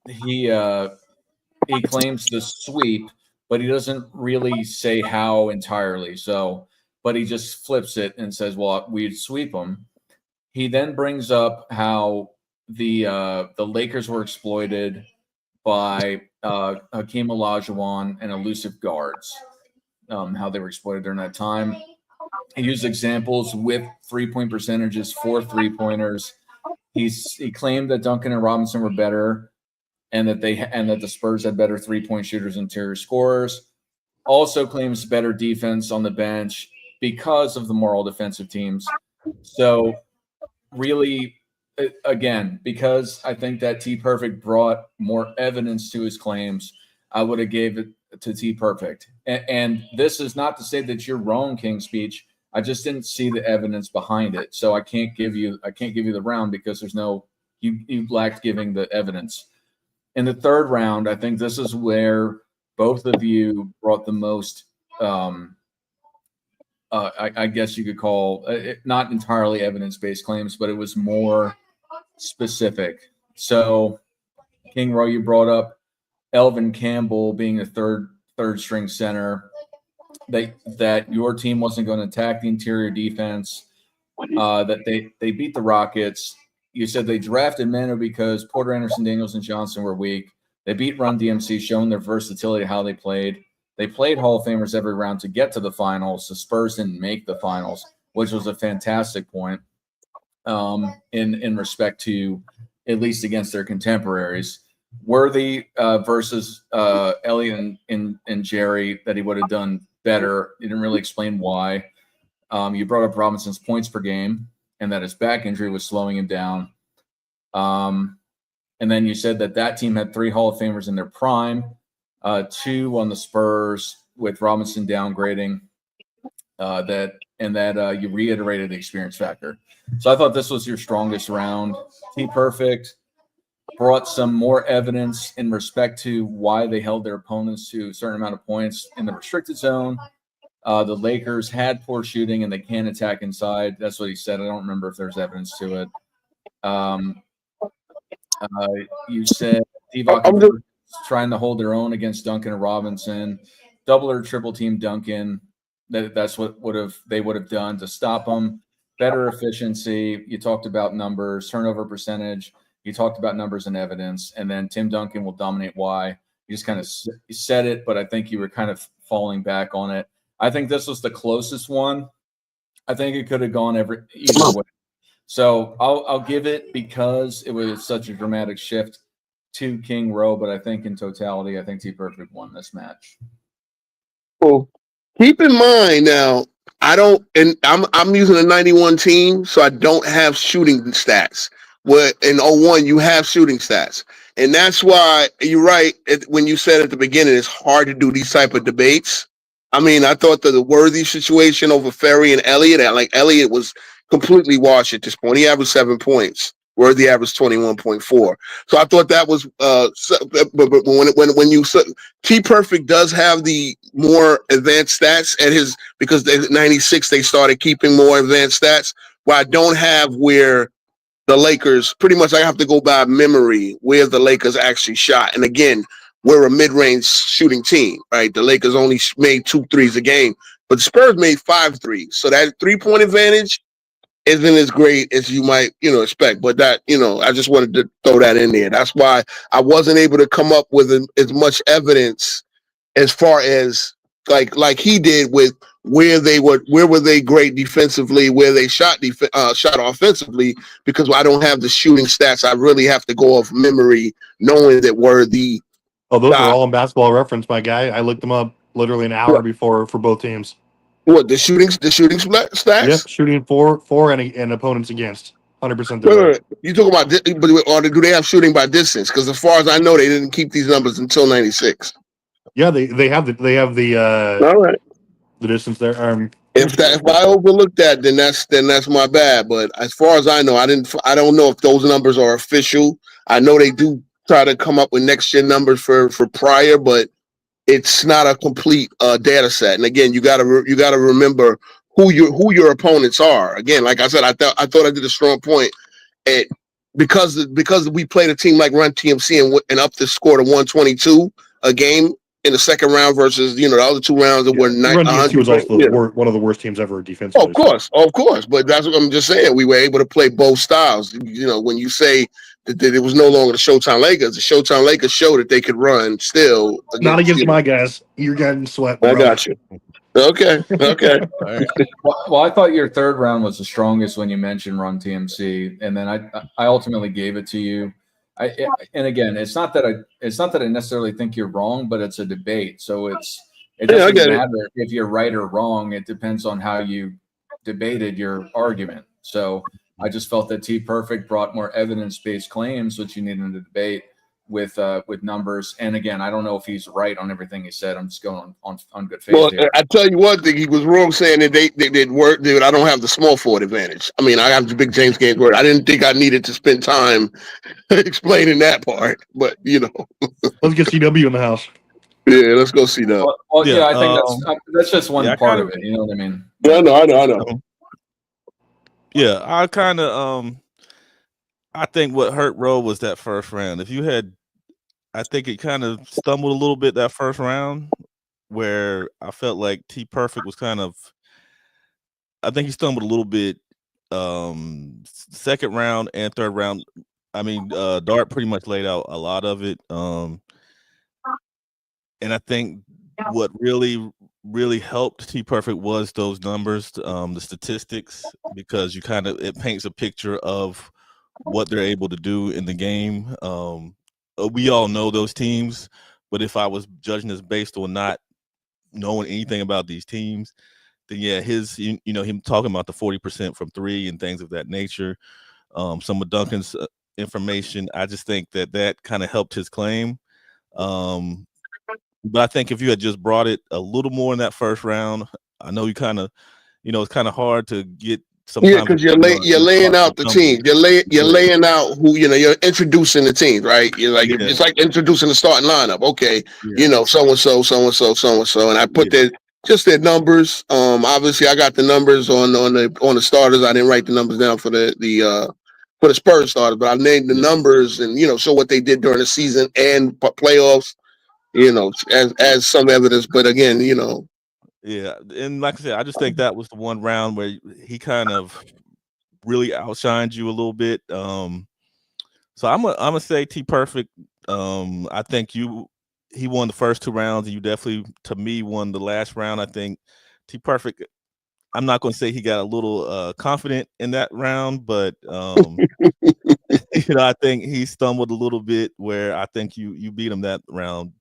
he claims the sweep, but he doesn't really say how entirely. So, but he just flips it and says, "Well, we'd sweep them." he then brings up how the Lakers were exploited by Hakeem Olajuwon and elusive guards. How they were exploited during that time. He used examples with 3-point percentages for 3-pointers. He claimed that Duncan and Robinson were better, and that the Spurs had better 3-point shooters and interior scorers. Also claims better defense on the bench because of the more all-defensive teams. So really, again, because I think that TPerfect brought more evidence to his claims, I would have gave it to TPerfect. And this is not to say that you're wrong, King Speech. I just didn't see the evidence behind it, so I can't give you the round because there's no you lacked giving the evidence. In the third round, I think this is where both of you brought the most. I guess you could call it not entirely evidence-based claims, but it was more specific. So, King Row, you brought up Elvin Campbell being a third string center. That your team wasn't going to attack the interior defense. That they beat the Rockets. You said they drafted Manu because Porter Anderson, Daniels, and Johnson were weak. They beat Run DMC, showing their versatility, how they played. They played Hall of Famers every round to get to the finals. The Spurs didn't make the finals, which was a fantastic point in respect to, at least against their contemporaries. Worthy versus Elliott and Jerry, that he would have done better. You didn't really explain why. You brought up Robinson's points per game and that his back injury was slowing him down. And then you said that team had 3 Hall of Famers in their prime, 2 on the Spurs with Robinson downgrading. You reiterated the experience factor. So I thought this was your strongest round. TPerfect brought some more evidence in respect to why they held their opponents to a certain amount of points in the restricted zone. The Lakers had poor shooting and they can't attack inside. That's what he said. I don't remember if there's evidence to it. You said Divac trying to hold their own against Duncan and Robinson, double or triple team Duncan. That's what they would have done to stop them. Better efficiency. You talked about numbers, turnover percentage. You talked about numbers and evidence, and then Tim Duncan will dominate why. You just kind of said it, but I think you were kind of falling back on it. I think this was the closest one. I think it could have gone either way. So I'll give it because it was such a dramatic shift to King Row, but I think in totality, I think TPerfect won this match. Well, keep in mind now, I'm using a 91 team, so I don't have shooting stats. Where in 01 you have shooting stats, and that's why you're right when you said at the beginning it's hard to do these type of debates. I mean, I thought that the Worthy situation over Ferry and Elliott, Elliott was completely washed at this point. He averaged 7 points. Worthy averaged 21.4. So I thought that was but when you TPerfect does have the more advanced stats at his, because in 96 they started keeping more advanced stats. Where I don't have where the Lakers, pretty much I have to go by memory where the Lakers actually shot. And again, we're a mid-range shooting team, right? The Lakers only made 2 threes a game, but the Spurs made 5 threes. So that 3-point advantage isn't as great as you might, expect. But that, I just wanted to throw that in there. That's why I wasn't able to come up with as much evidence as far as like he did with where were they great defensively, where they shot offensively, because I don't have the shooting stats. I really have to go off memory, knowing that Worthy. Oh, those are all in Basketball Reference, my guy. I looked them up literally an hour before for both teams. What, the shooting stats? Yep, shooting for and opponents against 100%. You talking about, or do they have shooting by distance? Because as far as I know, they didn't keep these numbers until 96. Yeah, they have the all right, the distance there. If I overlooked that, then that's my bad. But as far as I know, I don't know if those numbers are official. I know they do try to come up with next gen numbers for prior, but it's not a complete data set. And again, you gotta remember who your opponents are. Again, like I said, I thought I did a strong point at because we played a team like Run TMC and up the score to 122 a game. in the second round versus the other 2 rounds that were Run DMC was also one of the worst teams ever defensively. Of course, but that's what I'm just saying. We were able to play both styles. When you say that it was no longer the Showtime Lakers, the Showtime Lakers showed that they could run still. Not against my guys. You're getting sweat. I got you. Okay. All right. Well, I thought your third round was the strongest when you mentioned Run TMC, and then I ultimately gave it to you. And again, it's not that I necessarily think you're wrong, but it's a debate. So it doesn't matter if you're right or wrong. It depends on how you debated your argument. So I just felt that TPerfect brought more evidence-based claims, which you needed to debate with numbers. And again, I don't know if he's right on everything he said. I'm just going on good faith. Well, I tell you one thing, he was wrong saying that they did work. Dude, I don't have the small forward advantage. I mean, I have the big James Gaines word. I didn't think I needed to spend time explaining that part, but let's get CW in the house. Yeah, let's go see that. Well, yeah, I think that's just one part of it. You know what I mean? Yeah, I know. Yeah, I think what hurt Roe was that first round. I think it kind of stumbled a little bit that first round, where I felt like TPerfect was I think he stumbled a little bit. Second round and third round. I mean, Dart pretty much laid out a lot of it. And I think what really helped TPerfect was those numbers, the statistics, because it paints a picture of what they're able to do in the game. We all know those teams, but if I was judging this based on not knowing anything about these teams, then yeah, him talking about the 40% from 3 and things of that nature, some of Duncan's information, I just think that kind of helped his claim. But I think if you had just brought it a little more in that first round, I know you kind of, it's kind of hard to get. Yeah, because you're laying out the team. You're laying out who you're introducing the team, right? You're like it's like introducing the starting lineup. Okay, so and so, and I put their numbers. Obviously, I got the numbers on the starters. I didn't write the numbers down for the Spurs starters, but I named the numbers and show what they did during the season and playoffs. As some evidence, but again, Yeah, and like I said, I just think that was the one round where he kind of really outshined you a little bit. So I'm gonna say TPerfect. I think he won the first 2 rounds, and you definitely, to me, won the last round. I think TPerfect. I'm not gonna say he got a little confident in that round, but I think he stumbled a little bit where I think you beat him that round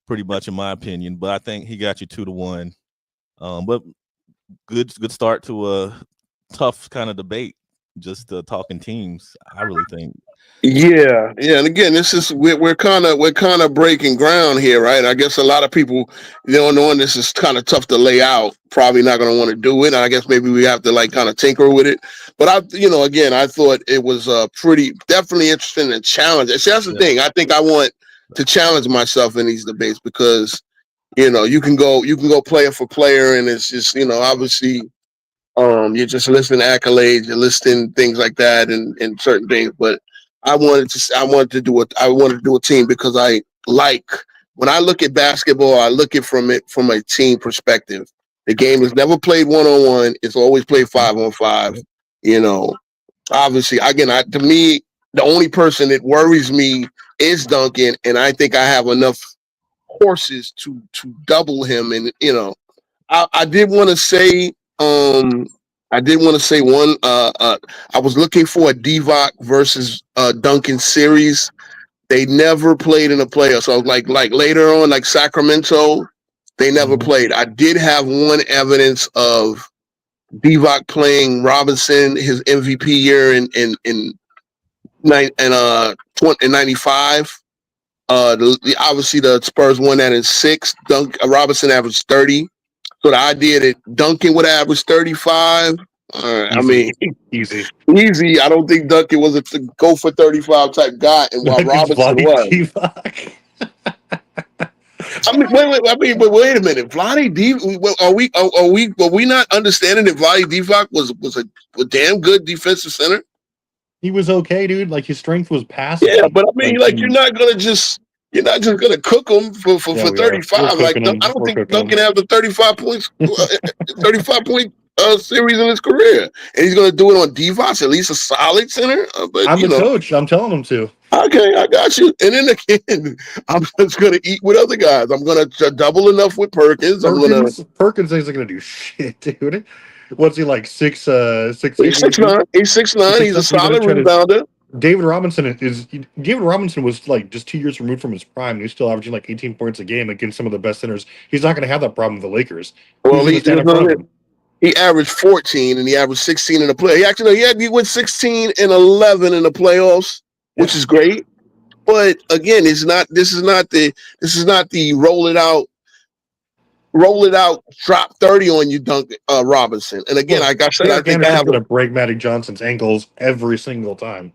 pretty much, in my opinion. But I think he got you 2-1. But good start to a tough kind of debate, just talking teams, I really think. Yeah, and again, this is we're kind of breaking ground here, right? I guess a lot of people, knowing this is kind of tough to lay out, probably not going to want to do it. I guess maybe we have to kind of tinker with it. But again, I thought it was definitely interesting and challenging. See, that's the thing. I think I want to challenge myself in these debates because you can go player for player, and it's just obviously you're just listing accolades, you're listing things like that, and certain things. But I wanted to do a team because I like when I look at basketball, I look at from a team perspective. The game is never played 1-on-1; it's always played 5-on-5. Obviously, again, to me, the only person that worries me is Duncan, and I think I have enough horses to double him. And I did want to say one. I was looking for a Divock versus Duncan series. They never played in a playoff. So like later on, like Sacramento, they never played. I did have one evidence of Divock playing Robinson his MVP year in 95. Obviously the Spurs won that in 6. Robinson averaged 30. So the idea that Duncan would average 35, I mean, easy. I don't think Duncan was a go for 35 type guy, and while Robinson was. I mean, wait a minute. Vlade Divac, are we not understanding that Vlade Divac was a damn good defensive center? He was okay, dude. Like his strength was passing. Yeah, but I mean, you're not gonna just You're not just gonna cook them for Yeah, we are. 35. We're Like cooking 'em. I don't We're think cooking 'em. Duncan has the 35 points, 35 point series in his career, and he's gonna do it on Divac, at least a solid center. But I'm you the know, coach. I'm telling him to. okay, I got you. And then again, I'm just gonna eat with other guys. I'm gonna double enough with Perkins. I'm gonna. Perkins isn't going to do shit, dude. What's he like? 6'8"? He's 6'9". He's 6'9". He's a solid rebounder. David Robinson was like just 2 years removed from his prime. And he's still averaging like 18 points a game against some of the best centers. He's not going to have that problem with the Lakers. Well, Who's gonna stand in front of him? he averaged 14 and he averaged 16 in the play. He went 16 and 11 in the playoffs, which is great. But again, this is not the roll it out, drop 30 on you, Duncan Robinson. And again, like I said, I think I have going to break Magic Johnson's ankles every single time.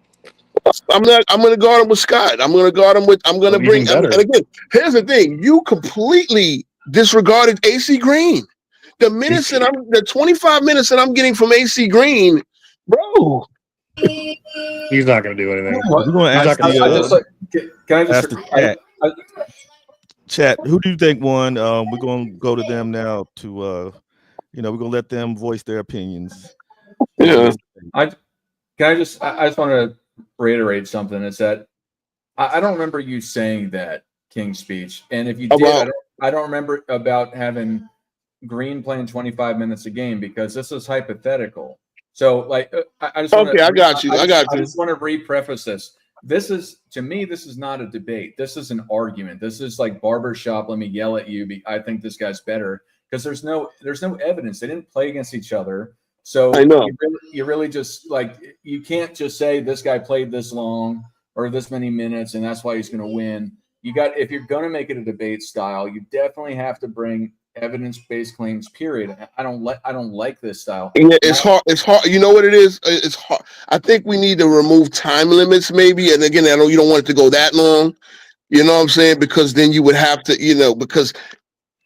I'm going to guard him with Scott. I'm going to guard him with. I'm going to bring. And again, here's the thing: you completely disregarded AC Green. The 25 minutes that I'm getting from AC Green, bro. He's not going to do anything. We're going to ask the chat. Who do you think won? We're going to go to them now to, we're going to let them voice their opinions. Yeah. I just want to reiterate something. Is that I don't remember you saying that King's speech, and if you did, I don't remember about having Green playing 25 minutes a game, because this is hypothetical. So, like, I just I got you. I just want to re-preface this. To me, this is not a debate. This is an argument. This is like barbershop. Let me yell at you. I think this guy's better, because there's no evidence. They didn't play against each other. So I know you really just like, you can't just say this guy played this long or this many minutes and that's why he's going to win. If you're going to make it a debate style, you definitely have to bring evidence-based claims, period. I don't like this style. Yeah, it's hard. You know what it is? It's hard. I think we need to remove time limits, maybe. And again, you don't want it to go that long. You know what I'm saying? Because then you would have to, because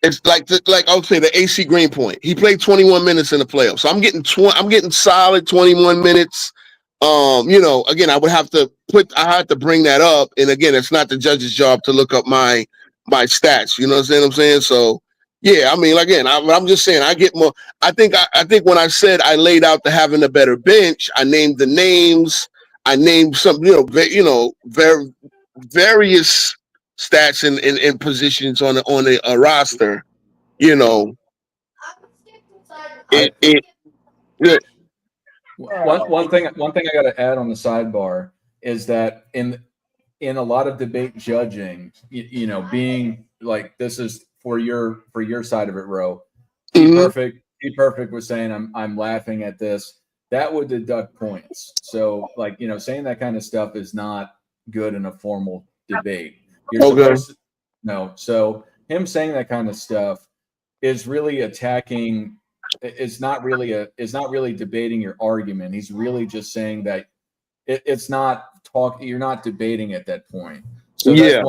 it's like I would say the AC Green point. He played 21 minutes in the playoffs. So I'm getting solid 21 minutes. Again, I have to bring that up. And again, it's not the judge's job to look up my stats. You know what I'm saying? So yeah, I mean, again, I'm just saying I get more. I think when I said I laid out to having a better bench, I named the names. I named some, various stats and positions on the roster. One thing I got to add on the sidebar is that in a lot of debate judging, being like, this is for your side of it, Ro. TPerfect was saying I'm laughing at this. That would deduct points. So like, saying that kind of stuff is not good in a formal debate. So him saying that kind of stuff is really attacking. It's not really debating your argument. He's really just saying that it's not talk. You're not debating at that point. So that's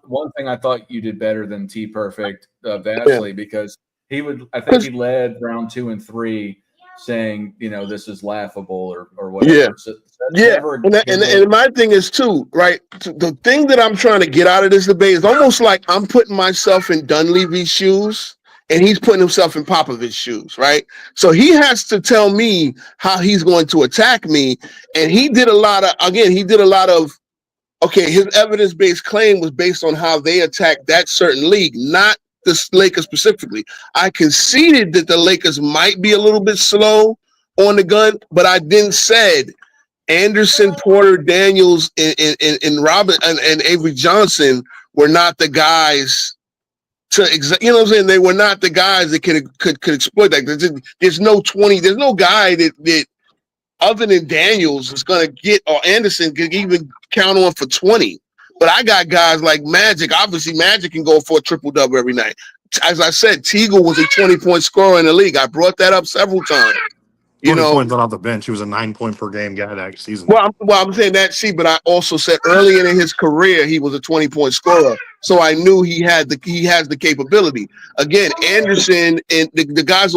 one thing I thought you did better than TPerfect vastly, because I think he led round 2 and 3 saying, this is laughable or whatever. Yeah. So and my thing is too, right? The thing that I'm trying to get out of this debate is almost like I'm putting myself in Dunleavy's shoes and he's putting himself in Popovich's shoes, right? So he has to tell me how he's going to attack me. And he did a lot of, his evidence-based claim was based on how they attacked that certain league, not the Lakers specifically. I conceded that the Lakers might be a little bit slow on the gun, but I then said Anderson, Porter, Daniels, and Robin and Avery Johnson were not the guys to they were not the guys that could exploit that. There's no guy that other than Daniels is going to get, or Anderson could even count on for 20. But I got guys like Magic. Obviously, Magic can go for a triple-double every night. As I said, Teagle was a 20-point scorer in the league. I brought that up several times. 20 points off the bench. He was a 9-point-per-game guy that season. Well, I'm saying that, but I also said earlier in his career he was a 20-point scorer. So I knew he has the capability. Again, Anderson and the guys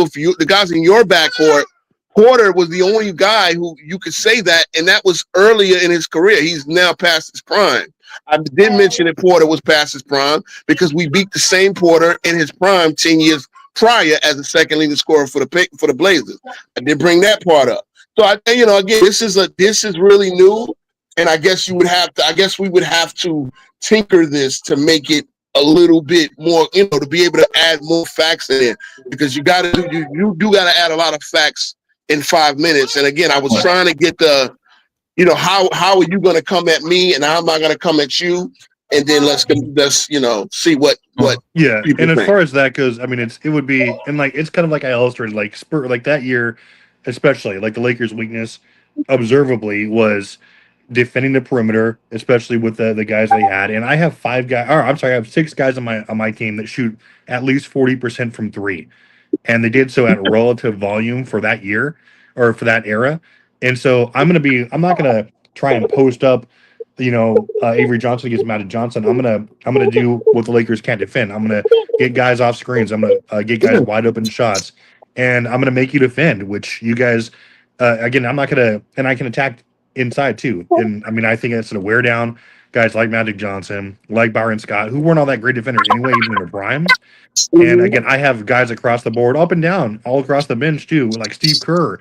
in your backcourt, Porter was the only guy who you could say that, and that was earlier in his career. He's now past his prime. I did mention that Porter was past his prime because we beat the same Porter in his prime 10 years prior as the second leading scorer for the Blazers. I did bring that part up. So again, this is really new, and I guess we would have to tinker this to make it a little bit more, to be able to add more facts in it, because you do gotta add a lot of facts in 5 minutes. And again, I was trying to get the, how are you going to come at me and how am I going to come at you? And then let's see what Yeah, people and as think. far as that goes, I mean, it would be, and like it's kind of like I illustrated, like like that year, especially like the Lakers' weakness, observably was defending the perimeter, especially with the guys they had. And I have I have 6 guys on my team that shoot at least 40% from three, and they did so at relative volume for that year or for that era. And so I'm not gonna try and post up, Avery Johnson against Magic Johnson. I'm gonna do what the Lakers can't defend. I'm gonna get guys off screens. I'm gonna get guys wide open shots, and I'm gonna make you defend. Which you guys, again, I'm not gonna, and I can attack inside too. And I mean, I think it's gonna wear down guys like Magic Johnson, like Byron Scott, who weren't all that great defenders anyway, even in their primes. And Mhm. again, I have guys across the board, up and down, all across the bench too, like Steve Kerr,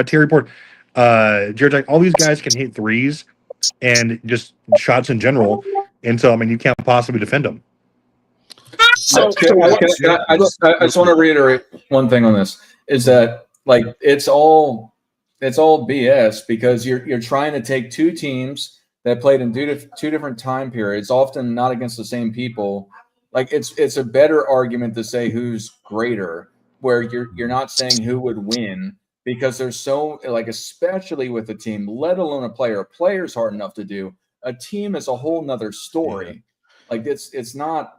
Terry Porter, Jared Jack. All these guys can hit threes and just shots in general. And so, I mean, you can't possibly defend them. I just want to reiterate one thing on this, is that like it's all BS, because you're trying to take two teams that played in two different time periods, often not against the same people. Like it's a better argument to say who's greater, where you're not saying who would win, because there's so, like, especially with a team, let alone a player. A player's hard enough to do. A team is a whole nother story. Yeah. Like it's not.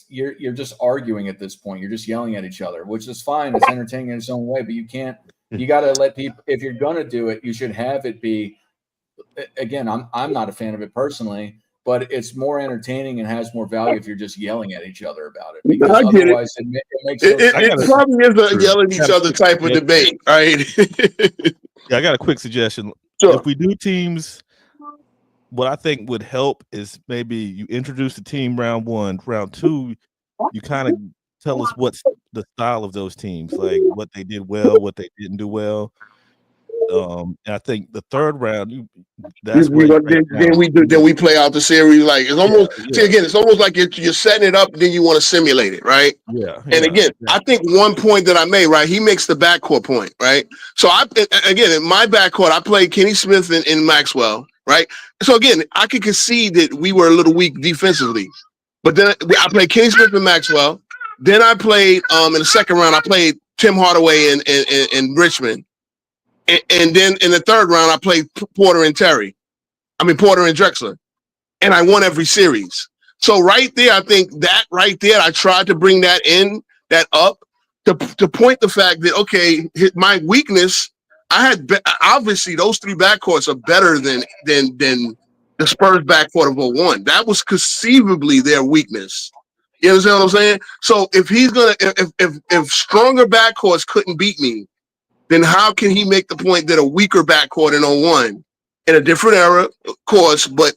You're just arguing at this point. You're just yelling at each other, which is fine. It's entertaining in its own way, but you can't. You got to let people. If you're gonna do it, you should have it be. Again, I'm not a fan of it personally, but it's more entertaining and has more value if you're just yelling at each other about it. Because otherwise, it makes it probably is a yelling at each other type of debate, right? Yeah, I got a quick suggestion. Sure. If we do teams, what I think would help is maybe you introduce the team round 1, round 2, you kind of tell us what's the style of those teams, like what they did well, what they didn't do well. And I think the third round, that's where then we play out the series. Like it's almost it's almost like you're setting it up, then you want to simulate it, right? Yeah. And again, I think one point that I made, right? He makes the backcourt point, right? So in my backcourt, I played Kenny Smith and Maxwell, right? So again, I could concede that we were a little weak defensively, but then I played Kenny Smith and Maxwell. Then I played in the second round, I played Tim Hardaway and Richmond. And then in the third round, I played Porter and Drexler, and I won every series. So right there, I think that right there, I tried to bring that up to point the fact that, okay, my weakness, obviously those 3 backcourts are better than the Spurs backcourt of 01. That was conceivably their weakness. You understand what I'm saying? So if he's if stronger backcourts couldn't beat me, then how can he make the point that a weaker backcourt in 01 in a different era, of course, but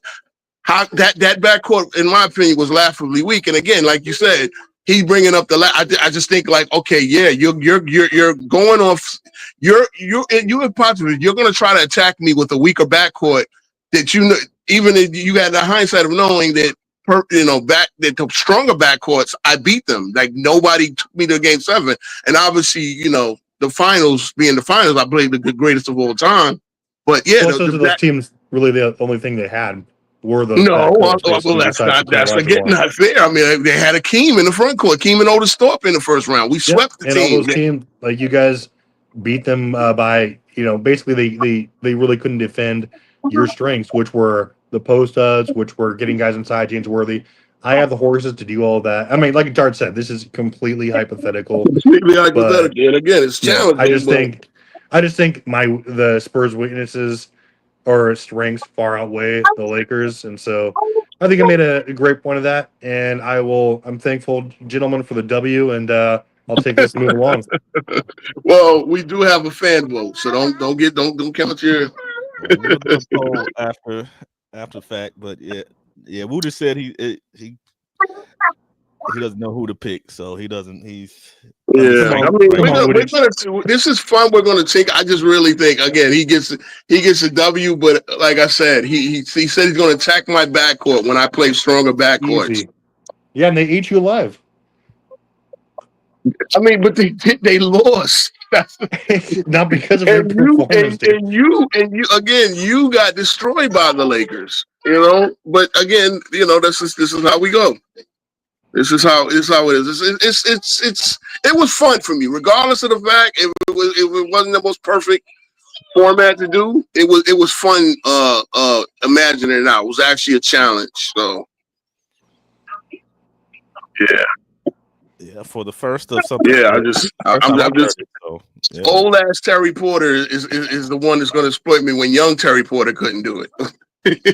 how that backcourt, in my opinion, was laughably weak. And again, like you said, he's bringing up I just think like, okay, yeah, you're going off, you're positive. You're going to try to attack me with a weaker backcourt that even if you had the hindsight of knowing that that the stronger backcourts, I beat them. Like nobody took me to Game 7, and obviously, the finals being the finals, I believe the greatest of all time. But yeah, most of those teams, really the only thing they had were those. That's not fair. I mean, they had Akeem in the front court, Akeem and Otis Thorpe in the first round. We swept the team. And all those teams, like you guys, beat them by basically they really couldn't defend your strengths, which were the post ups, which were getting guys inside. James Worthy. I have the horses to do all that. I mean, like Jared said, this is completely hypothetical. And again, it's challenging. I just think the Spurs' weaknesses or strengths far outweigh the Lakers, and so I think I made a great point of that. And I'm thankful, gentlemen, for the W, and I'll take this and move along. Well, we do have a fan vote, so don't count your. We'll do a poll after fact, but yeah. Yeah, Wooter said he doesn't know who to pick, so he doesn't. He's Yeah, Come I on, mean, come on, Woody. this is fun. We're gonna take. I just really think again he gets a W, but like I said, he said he's gonna attack my backcourt when I play stronger backcourts. Easy. Yeah, and they ate you alive. I mean, but they lost. Not because of their And you performance, dude. and you again, you got destroyed by the Lakers. But again, this is how we go. This is how it is. It was fun for me, regardless of the fact if it wasn't the most perfect format to do. It was fun. Imagining it out. It was actually a challenge. So yeah. Yeah, for the first of something. Yeah, I'm just so, yeah. Old ass Terry Porter is the one that's going to exploit me when young Terry Porter couldn't do it.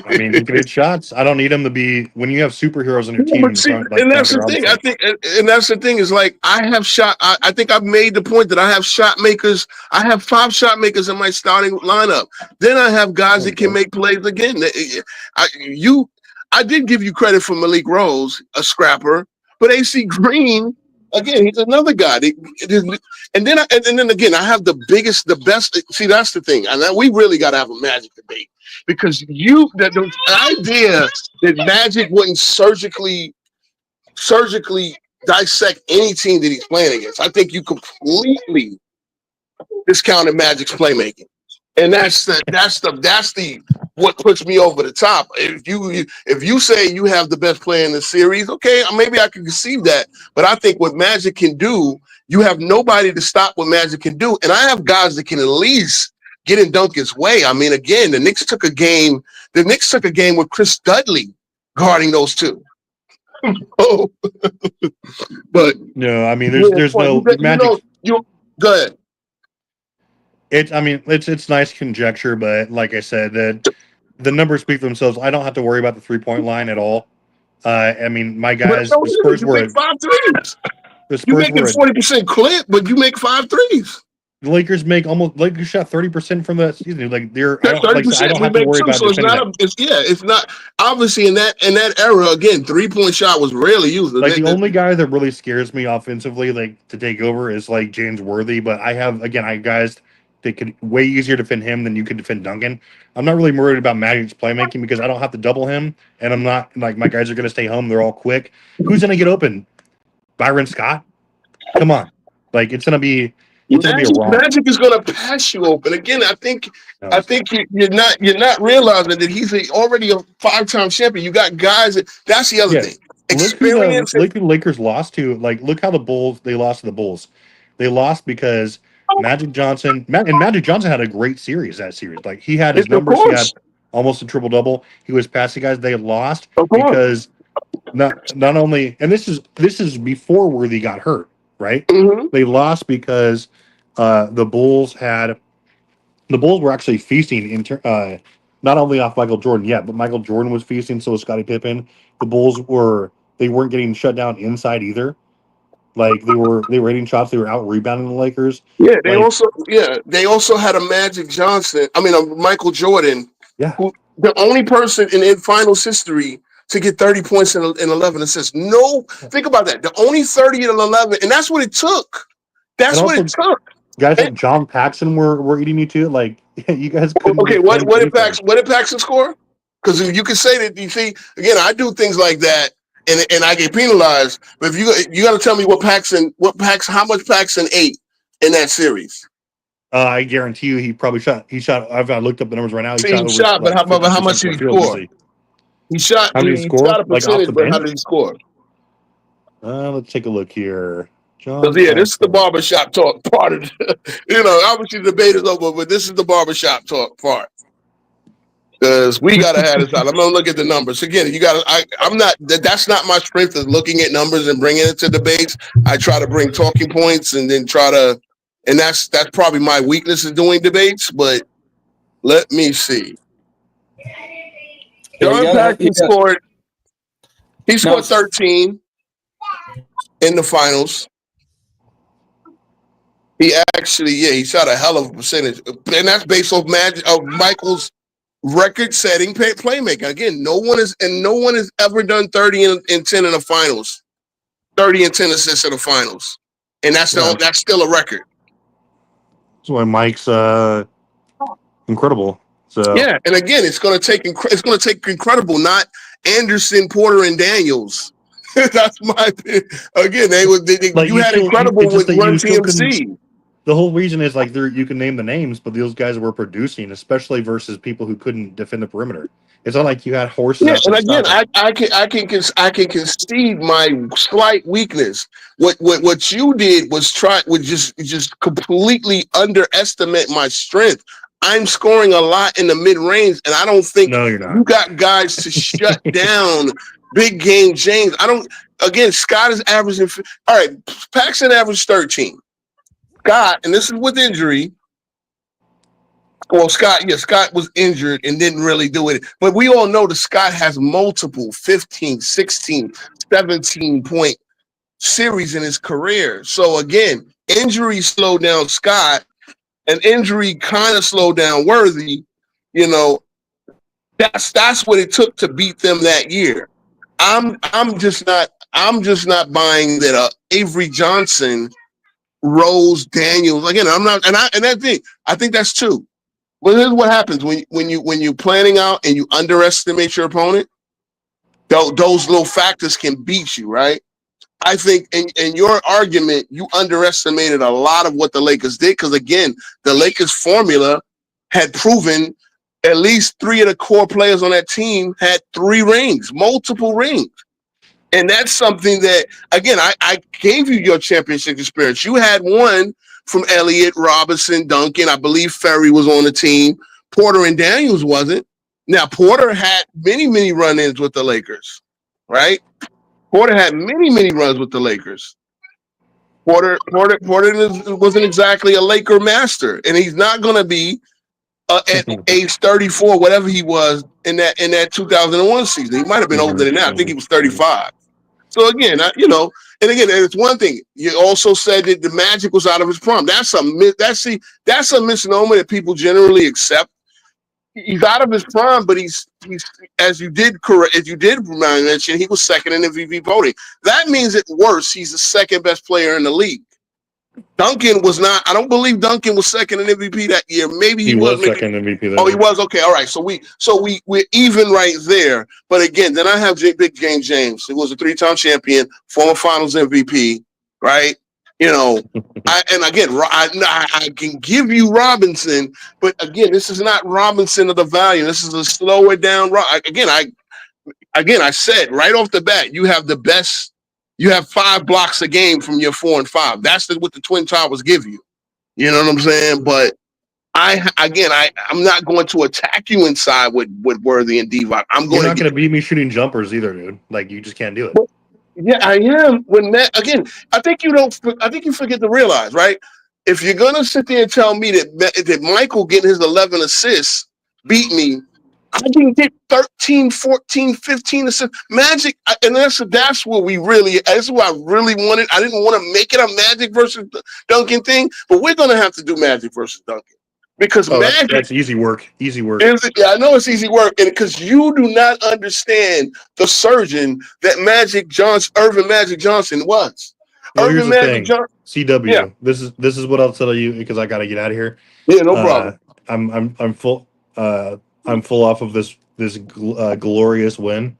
I mean, he can hit shots. I don't need him to be when you have superheroes on your team. But see, and that's the thing. I think, and that's the thing is like I have shot. I think I've made the point that I have shot makers. I have 5 shot makers in my starting lineup. Then I have guys that can make plays again. I did give you credit for Malik Rose, a scrapper, but AC Green. Again, he's another guy. And then again, I have the best. See, that's the thing. And we really got to have a Magic debate because the idea that Magic wouldn't surgically dissect any team that he's playing against, I think you completely discounted Magic's playmaking. And that's the what puts me over the top. If you say you have the best player in the series, okay, maybe I can conceive that. But I think what Magic can do, you have nobody to stop what Magic can do. And I have guys that can at least get in Duncan's way. I mean, again, the Knicks took a game with Chris Dudley guarding those two. Oh, but no, I mean, there's no Magic. Go ahead. It's nice conjecture, but like I said, that the numbers speak for themselves. I don't have to worry about the 3-point line at all. I mean, my guys, the Spurs were 5 threes. The Spurs you making 40% clip, but you make 5 threes. The Lakers Lakers shot 30% from the season. Like they're, I don't have to worry about it's not obviously in that era. Again, 3-point shot was rarely used. Like the only guy that really scares me offensively, like to take over, is like James Worthy. But I have guys that could way easier defend him than you could defend Duncan. I'm not really worried about Magic's playmaking because I don't have to double him, and I'm not like my guys are going to stay home. They're all quick. Who's going to get open? Byron Scott? Come on, like it's going to be. Magic is going to pass you open again. I think you're not realizing that he's already a 5-time champion. You got guys that's the other thing. Experience. Look who the Lakers lost to. Like, look how they lost to the Bulls. They lost because Magic Johnson had a great series that series. Like he had his numbers. He had almost a triple double. He was passing guys. They lost because not only, and this is before Worthy got hurt. Right? Mm-hmm. They lost because the Bulls were actually feasting not only off Michael Jordan yet, but Michael Jordan was feasting, so was Scottie Pippen. The Bulls weren't getting shut down inside either. Like they were hitting shots, they were out rebounding the Lakers. Yeah, they also had a Magic Johnson. I mean a Michael Jordan. Yeah. Who the only person in finals history to get 30 points and 11 assists. No, think about that. The only 30 and 11, and that's what it took. That's what it took. Guys like John Paxson were eating you too. Like you guys. Okay, what did Paxson score? Because you can say that. You see, again, I do things like that, and I get penalized. But if you got to tell me how much Paxson ate in that series. I guarantee you, he probably shot. I've looked up the numbers right now. He shot, but how much did he score? He shot. How did he score? Shot a percentage, but how did he score? Let's take a look here. This is the barbershop talk part of obviously the debate is over, but this is the barbershop talk part. Because we gotta have this out. I'm gonna look at the numbers. Again, that's not my strength of looking at numbers and bringing it to debates. I try to bring talking points and then and that's probably my weakness in doing debates, but let me see. John Paxson scored 13 in the finals. He actually, he shot a hell of a percentage. And that's based off Michael's record-setting playmaker. Again, no one has ever done 30 and 10 in the finals. 30 and 10 assists in the finals. And that's still a record. That's why Mike's incredible. So yeah, and again, it's going to take incredible, not Anderson, Porter, and Daniels. That's my again. You had incredible with Run TMC. The whole reason is like you can name the names, but those guys were producing, especially versus people who couldn't defend the perimeter. It's not like you had horses. Yeah, and again, I can concede my slight weakness. What you did was just completely underestimate my strength. I'm scoring a lot in the mid range, and I don't think you got guys to shut down Big Game James. I don't. Again, Scott is averaging. All right, Paxson averaged 13. Scott, and this is with injury. Well, Scott was injured and didn't really do it. But we all know that Scott has multiple 15, 16, 17-point series in his career. So, again, injury slowed down Scott, and injury kind of slowed down Worthy. You know, that's what it took to beat them that year. I'm just not buying that Avery Johnson, Rose, Daniels. Again, I'm not, and that thing, I think that's two. But here's what happens when you're planning out and you underestimate your opponent. Those little factors can beat you, right? I think in your argument, you underestimated a lot of what the Lakers did because, again, the Lakers formula had proven at least 3 of the core players on that team had 3 rings, multiple rings. And that's something that, again, I gave you your championship experience. You had one from Elliott, Robinson, Duncan. I believe Ferry was on the team. Porter and Daniels wasn't. Now, Porter had many, many run-ins with the Lakers, right? Porter had many, many runs with the Lakers. Porter wasn't exactly a Laker master, and he's not going to be at age 34, whatever he was in that 2001 season. He might have been older than that. I think he was 35. So again, and again, it's one thing. You also said that the Magic was out of his prime. That's a misnomer that people generally accept. He's out of his prime, but he's as you did mention, he was second in MVP voting. That means at worst, he's the second best player in the league. Duncan was not. I don't believe Duncan was second in MVP that year. Maybe he was second MVP. That year. He was. Okay, all right. So we're even right there. But again, then I have Big Game James, who was a 3-time champion, former Finals MVP. Right. I can give you Robinson, but again, this is not Robinson of the value. This is a slower down. I said right off the bat, you have the best. You have 5 blocks a game from your 4 and 5. That's what the Twin Towers give you. You know what I'm saying? But I'm not going to attack you inside with Worthy and Divac. You're not going to beat me shooting jumpers either, dude. Like you just can't do it. Yeah, I am. I think you forget to realize, right? If you're gonna sit there and tell me that Michael getting his 11 assists beat me, I can get 13, 14, 15 assists. Magic, and that's what that's what I really wanted. I didn't want to make it a Magic versus Duncan thing, but we're gonna have to do Magic versus Duncan. Because Magic, that's easy work. Easy work. Yeah, I know it's easy work, and because you do not understand the surgeon that Irvin Magic Johnson was. Well, here's the thing. CW. Yeah. This is what I'll tell you because I got to get out of here. Yeah, no problem. I'm full. I'm full off of this glorious win.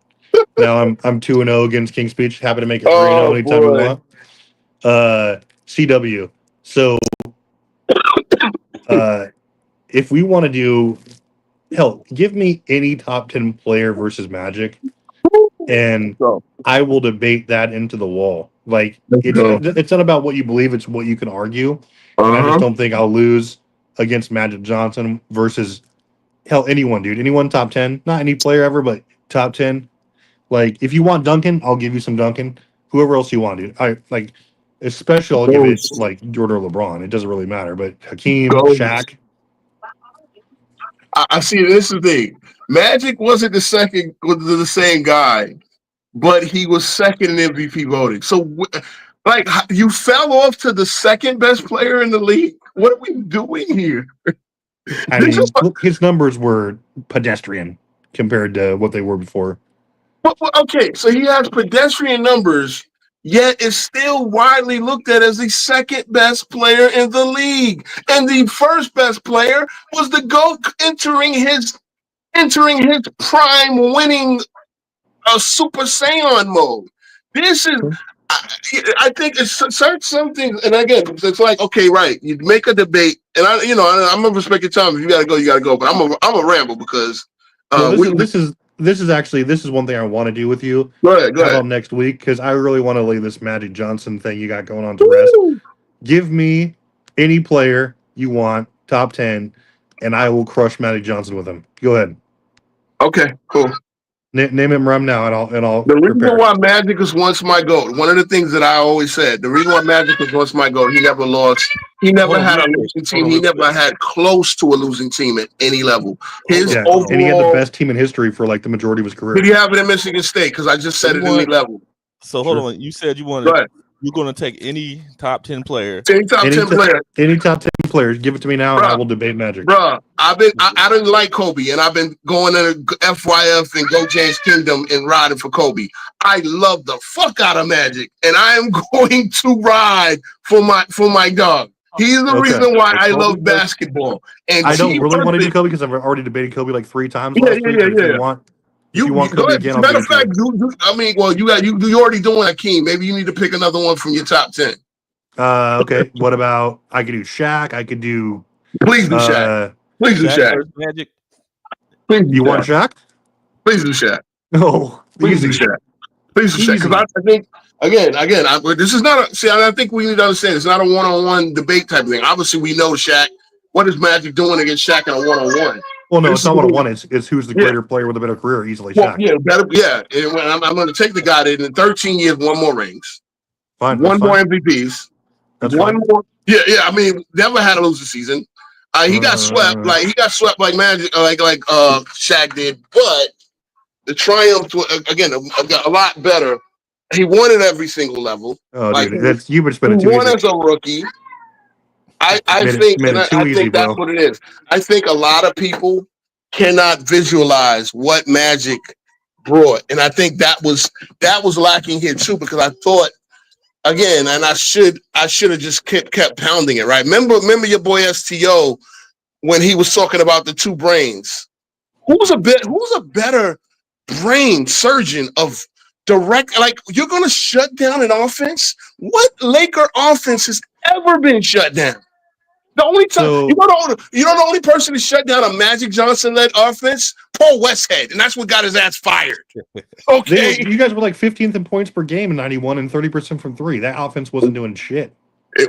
Now I'm 2-0 against King's Speech. Happy to make it 3-0 anytime you want. CW. So. If we want to do, hell, give me any top 10 player versus Magic, and I will debate that into the wall. Like, it's not about what you believe, it's what you can argue. And I just don't think I'll lose against Magic Johnson versus, hell, anyone, dude. Anyone top 10. Not any player ever, but top 10. Like, if you want Duncan, I'll give you some Duncan. Whoever else you want, dude. Especially I'll give it, like, Jordan or LeBron. It doesn't really matter. But Hakeem, Shaq. I see. This is the thing. Magic wasn't the same guy, but he was second in MVP voting. So, you fell off to the second best player in the league. What are we doing here? I This is mean, his numbers were pedestrian compared to what they were before. okay. So he has pedestrian numbers, yet is still widely looked at as the second best player in the league, and the first best player was the GOAT entering his prime, winning a Super Saiyan mode. This is. I think it's some things, and again, it's like, okay, right. You make a debate, and I'm gonna respect your time. If you gotta go, you gotta go. But I'm a ramble because This is one thing I want to do with you. Go ahead. How about next week? Because I really want to lay this Magic Johnson thing you got going on to rest. Give me any player you want, top 10, and I will crush Magic Johnson with him. Go ahead. Okay, cool. Name him right now, and I'll. The reason prepare. why Magic was once my GOAT, one of the things that I always said, the reason why Magic was once my GOAT, he never lost. He never had a losing team. He never had close to a losing team at any level. His overall, and he had the best team in history for like the majority of his career. Did he have it at Michigan State? Because I just said it at any level. So hold on. You said you're going to take any top 10 player. Any top 10 player. Any top 10 players. Give it to me now, and I will debate Magic. Bruh, I didn't like Kobe, and I've been going to FYF and Go James Kingdom and riding for Kobe. I love the fuck out of Magic, and I am going to ride for my dog. He's the reason why I love basketball. And I don't really want to do Kobe because I've already debated Kobe like 3 times. Yeah. If you want Kobe again, matter of fact, you already doing Hakeem. Maybe you need to pick another one from your top 10. Okay. What about I could do Shaq? I could do. Please do Shaq. Please do Shaq. Magic. You want Shaq? Please do Shaq. No. Please do Shaq. Please do Shaq. Because I think again, this is not I think we need to understand it's not a one-on-one debate type of thing. Obviously, we know Shaq. What is Magic doing against Shaq in a one-on-one? Well, no, it's not one-on-one. It's who's the greater player with a better career, easily Shaq. And I'm going to take the guy that in 13 years won more rings. Fine. Won more MVPs. That's one more. Yeah. I mean, never had a losing season. He got swept like Magic, like Shaq did. But the triumph, again, a lot better. He won at every single level. Oh, dude, you've been spending too easy. He won as a rookie. I think that's what it is. I think a lot of people cannot visualize what Magic brought, and I think that was lacking here too. Because I thought, again, and I should have just kept pounding it. Right? Remember your boy STO when he was talking about the two brains. Who's a better brain surgeon of direct? Like, you're going to shut down an offense? What Laker offense has ever been shut down? The only time you know the only person to shut down a Magic Johnson led offense, Paul Westhead, and that's what got his ass fired. Okay, you guys were like 15th in points per game in '91 and 30% from 3. That offense wasn't doing shit.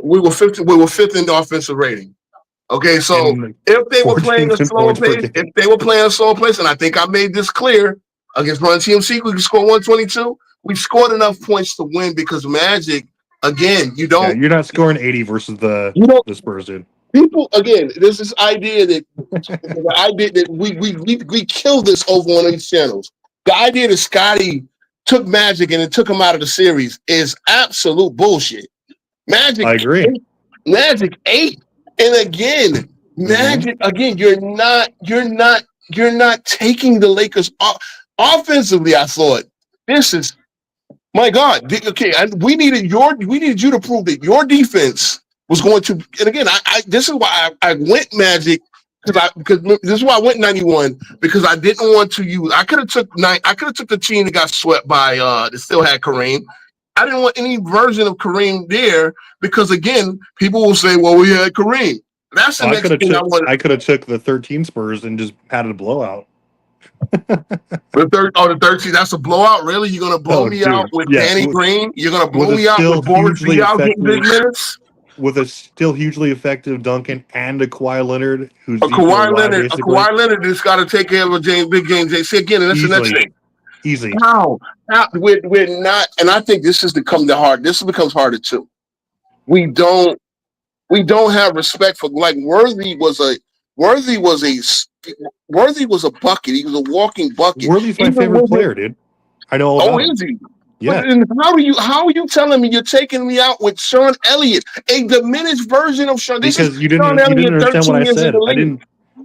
We were fifth in the offensive rating. Okay, so if they were playing a slower pace, and I think I made this clear against Run TMC, we could score 122. We scored enough points to win because Magic, again, you're not scoring 80 versus the Spurs, dude. People, again, there's this idea that we kill this over on these channels. The idea that Scotty took Magic and it took him out of the series is absolute bullshit. Magic, I agree. Magic 8, and again, Magic again. You're not taking the Lakers offensively. I thought this is. My God. Okay, we needed you to prove that your defense was going to. And again, this is why I went Magic because this is why I went 91 because I didn't want to use. I could have took the team that got swept by that still had Kareem. I didn't want any version of Kareem there because again, people will say, "Well, we had Kareem." That's the next thing I wanted. I could have took the 13 Spurs and just had a blowout. The 13, that's a blowout. Really? You're gonna blow me out with Danny Green? You're gonna blow me out with Boris Diaw getting big minutes? With a still hugely effective Duncan and a Kawhi Leonard, who's Kawhi Leonard just got to take care of Big James. See again, and that's the next thing. Easy. How? We're not, and I think this has become hard. This becomes harder too. We don't have respect for Worthy was a bucket. He was a walking bucket. Worthy's my favorite player, dude. I know all about him. Is he? Yeah. How are you telling me you're taking me out with Sean Elliott, a diminished version of Sean? Because you didn't understand what I said.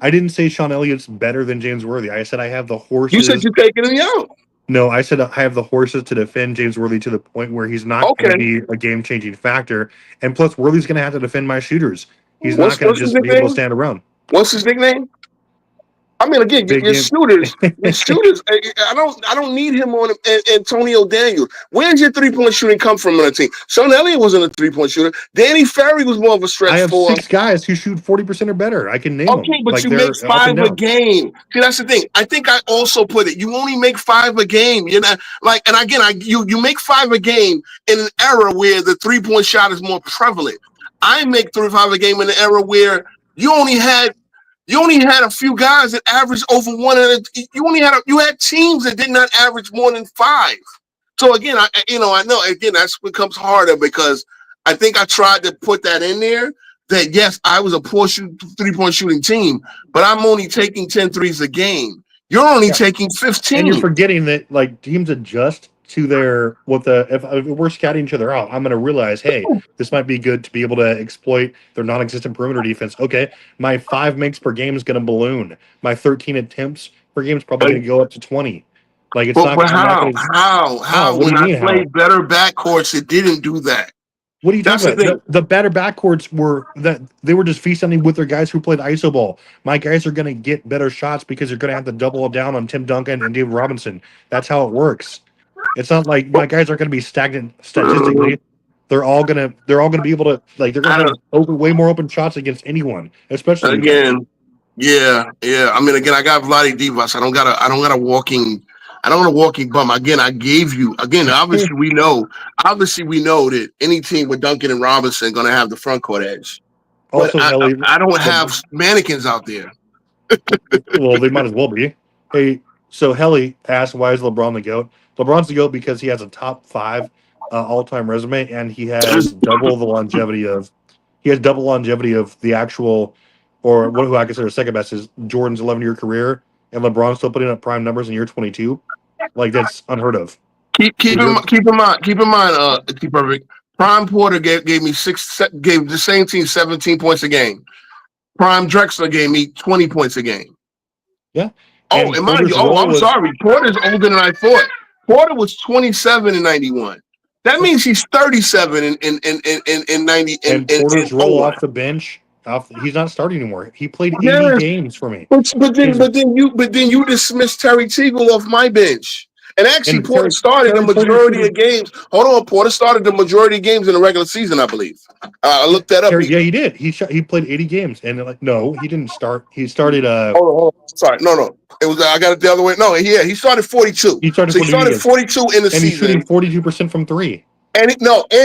I didn't say Sean Elliott's better than James Worthy. I said I have the horses. You said you're taking him out. No, I said I have the horses to defend James Worthy to the point where he's not going to be a game-changing factor. And plus, Worthy's going to have to defend my shooters. He's not going to just be able to stand around. What's his nickname? I mean, again, your shooters. I don't need him on Antonio Daniels. Where's your 3-point shooting come from on the team? Sean Elliott wasn't a 3-point shooter. Danny Ferry was more of a stretch. I have 6 guys who shoot 40% or better. I can name them. Okay, but you make 5 a game. See, that's the thing. I think I also put it. You only make 5 a game. You're not like, and again, you make 5 a game in an era where the 3-point shot is more prevalent. I make 5 a game in an era where you only had a few guys that averaged over 1, and you had teams that did not average more than 5. So again, I know again that becomes harder because I think I tried to put that in there. That yes, I was a poor 3-point shooting team, but I'm only taking 10 threes a game. You're only taking 15. And you're forgetting that like teams adjust to their if we're scouting each other out, I'm going to realize, hey, this might be good to be able to exploit their non-existent perimeter defense. Okay, my 5 makes per game is going to balloon. My 13 attempts per game is probably going to go up to 20. Like it's not. But how? When I played better backcourts, it didn't do that. What are you talking about? The better backcourts were that they were just feasting with their guys who played iso ball. My guys are going to get better shots because you're going to have to double down on Tim Duncan and David Robinson. That's how it works. It's not like my guys are going to be stagnant statistically. They're all gonna be able to like they're gonna have way more open shots against anyone, especially again. Yeah. I mean, again, I got Vlade Divac. I don't got a walking bum. Again, I gave you again. Obviously, we know that any team with Duncan and Robinson going to have the front court edge. Also, but I don't have mannequins out there. Well, they might as well be. Hey, so Helly asked, "Why is LeBron the GOAT?" LeBron's the GOAT because he has a top 5 all-time resume, and he has double the longevity of the actual, or who I consider second best is Jordan's 11-year career, and LeBron's still putting up prime numbers in year 22. Like that's unheard of. Keep in mind, TPerfect. Prime Porter gave the same team 17 points a game. Prime Drexler gave me 20 points a game. Yeah. And mind you, I'm sorry. Porter's older than I thought. Porter was 27 in 91. That means he's 37 in 90. And Porter's roll off the bench. He's not starting anymore. He played 80 games for me. But then you dismissed Terry Teagle off my bench. And actually, Porter started the majority of games. Hold on, Porter started the majority of games in the regular season, I believe. I looked that up. Yeah, he did. He played 80 games, and no, he didn't start. He started. Hold on. Sorry, no. It was I got it the other way. No, yeah, he started 42. He started 42 in the season. And he's shooting 42% from 3. And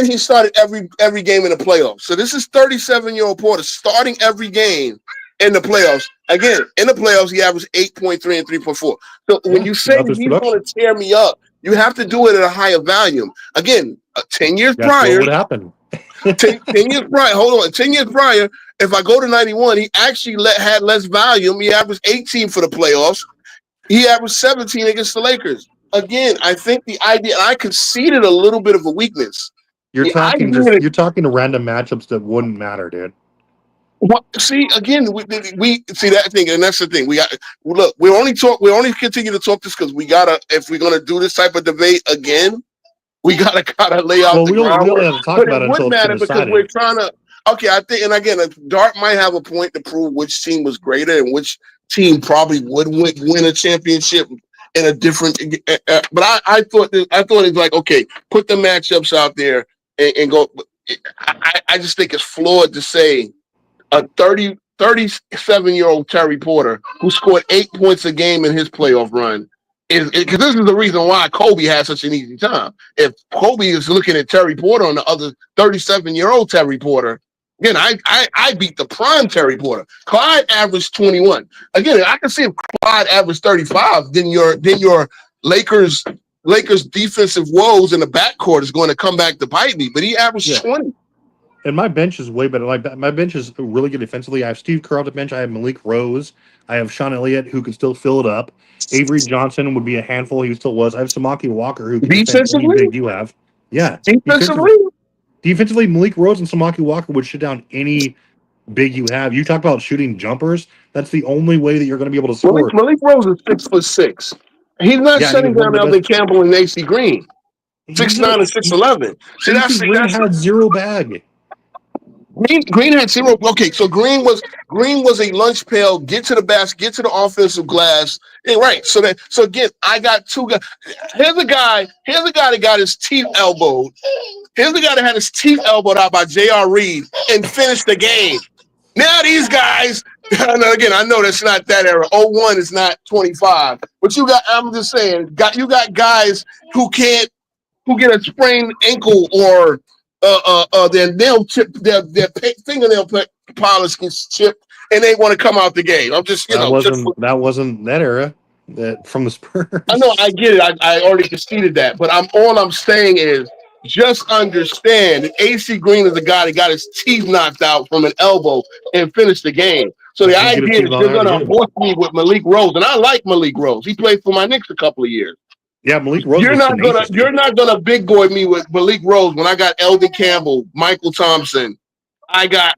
he started every game in the playoffs. So this is 37-year-old Porter starting every game in the playoffs. Again, in the playoffs, he averaged 8.3 and 3.4. So when you say he's going to tear me up, you have to do it at a higher volume. Again, 10 years prior. What happened? 10 years prior. Hold on. 10 years prior, if I go to 91, he actually had less volume. He averaged 18 for the playoffs. He averaged 17 against the Lakers. Again, I think the idea, and I conceded a little bit of a weakness. You're talking to random matchups that wouldn't matter, dude. Well, see, again, we see that thing, and that's the thing. We only continue to talk this because we gotta. If we're gonna do this type of debate again, we gotta lay out the groundwork. We don't have to talk about it until matter because we're trying to. Okay, I think, and again, Dart might have a point to prove which team was greater and which team probably would win a championship in a different. But I thought it's like, okay, put the matchups out there and go. I just think it's flawed to say a 37-year-old Terry Porter who scored 8 points a game in his playoff run is because this is the reason why Kobe had such an easy time. If Kobe is looking at Terry Porter on the other 37-year-old Terry Porter, again, I beat the prime Terry Porter. Clyde averaged 21. Again, I can see if Clyde averaged 35, then your Lakers defensive woes in the backcourt is going to come back to bite me. But he averaged 20. And my bench is way better. My bench is really good defensively. I have Steve Kerr on the bench. I have Malik Rose. I have Sean Elliott, who can still fill it up. Avery Johnson would be a handful. He still was. I have Samaki Walker, who can defensively big you have. Yeah. Defensively, Malik Rose and Samaki Walker would shut down any big you have. You talk about shooting jumpers. That's the only way that you're going to be able to score. Malik Rose is 6'6". He's not Yeah, he shutting was one down of the Elden best. Campbell and AC Green. 6'9" and 6'11". See, AC Green had zero bag. Green had zero. Okay, so Green was a lunch pail. Get to the basket. Get to the offensive glass. Yeah, right. So again, I got two guys. Here's a guy that got his teeth elbowed. Here's the guy that had his teeth elbowed out by J.R. Reed and finished the game. Now these guys. Again, I know that's not that era. 01 is not 25. But I'm just saying. You got guys who get a sprained ankle or their nail chip, their fingernail polish gets chipped, and they want to come out the game. I'm just, That wasn't that era. That from the Spurs. I know, I get it. I already conceded that, but all I'm saying is just understand that AC Green is the guy that got his teeth knocked out from an elbow and finished the game. So the idea is you're going to horse me with Malik Rose, and I like Malik Rose. He played for my Knicks a couple of years. Yeah, Malik Rose. You're not gonna big boy me with Malik Rose when I got Eldon Campbell, Michael Thompson. I got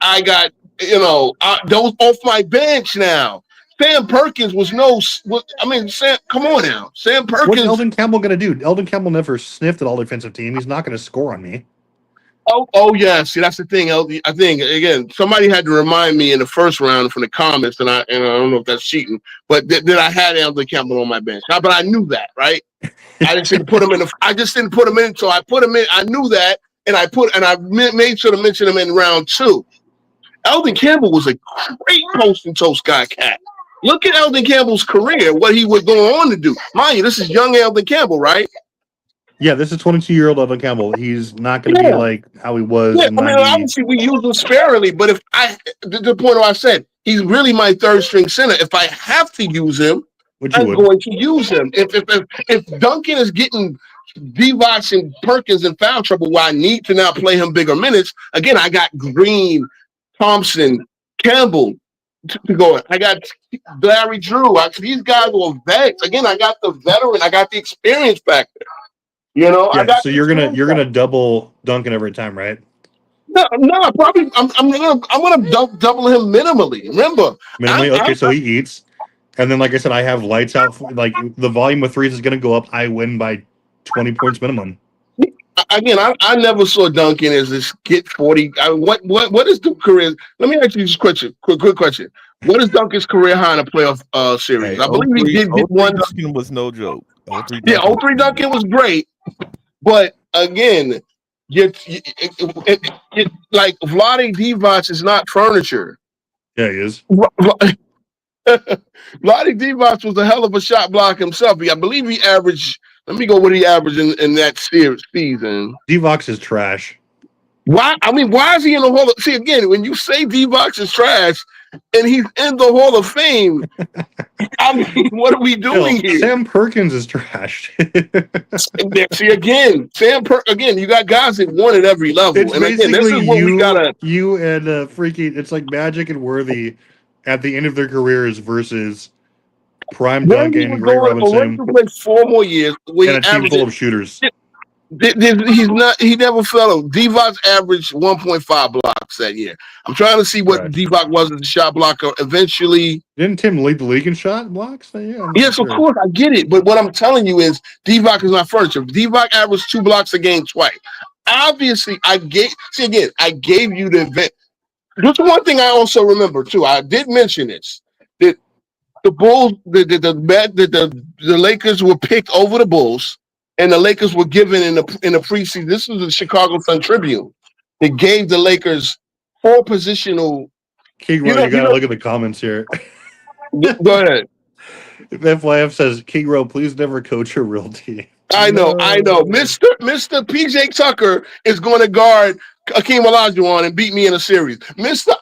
those off my bench now. Sam Perkins come on now. Sam Perkins. What's Eldon Campbell gonna do? Eldon Campbell never sniffed at all defensive team. He's not gonna score on me. Oh yeah. See, that's the thing. I think again, somebody had to remind me in the first round from the comments, and I don't know if that's cheating, but that I had Eldon Campbell on my bench. But I knew that, right? I just didn't put him in. I just didn't put him in, so I put him in. I knew that, and I made sure to mention him in round 2. Eldon Campbell was a great post and toast guy cat. Look at Eldon Campbell's career, what he was going on to do. Mind you, this is young Eldon Campbell, right? Yeah, this is 22-year-old Eldon Campbell. He's not going to be like how he was. Yeah, obviously we use him sparingly, but if the point where I said he's really my third string center. If I have to use him, I'm going to use him. If Duncan is getting Divac and Perkins in foul trouble, where I need to now play him bigger minutes, again, I got Green, Thompson, Campbell to go. I got Larry Drew. These guys were vets. Again, I got the veteran. I got the experience factor. Yeah, so you're gonna double Duncan every time, right? No, probably I'm gonna double him minimally. Remember, minimally. So he eats. And then, like I said, I have lights out. Like the volume of threes is going to go up. I win by 20 points minimum. Again, I never saw Duncan as this get 40. What is the career? Let me ask you this question. Quick question. What is Duncan's career high in a playoff series? Hey, I believe he did get one. Duncan was no joke. 03 Duncan was great, but again, like Vlade Divac is not furniture. Yeah, he is. Vlade Divac was a hell of a shot block himself. I believe he averaged. Let me go what he averaged in that season. Divac is trash. Why? Why is he in the Hall of? See, again, when you say Divac is trash, and he's in the Hall of Fame, what are we doing here? Sam Perkins is trash. See, again, you got guys that won at every level, It's and again, this is what we gotta. You and freaking, it's like Magic and Worthy at the end of their careers versus Prime Duncan, Ray Robinson, Worthy played 4 more years and a team full of shooters. He never fell. Divac averaged 1.5 blocks that year. I'm trying to see what Divac was as a shot blocker. Eventually, didn't Tim lead the league in shot blocks? Yeah, yes, of course, I get it. But what I'm telling you is Divac is not furniture. Divac averaged 2 blocks a game twice. Obviously, I gave you the event. There's one thing I also remember too. I did mention this, that the Bulls, the Lakers were picked over the Bulls. And the Lakers were given in the preseason. This was the Chicago Sun-Tribune. They gave the Lakers 4 positional. King Row, you gotta look at the comments here. Go ahead. FYF says, King Row, please never coach a real team. I know. Mr. PJ Tucker is going to guard Akeem Olajuwon and beat me in a series.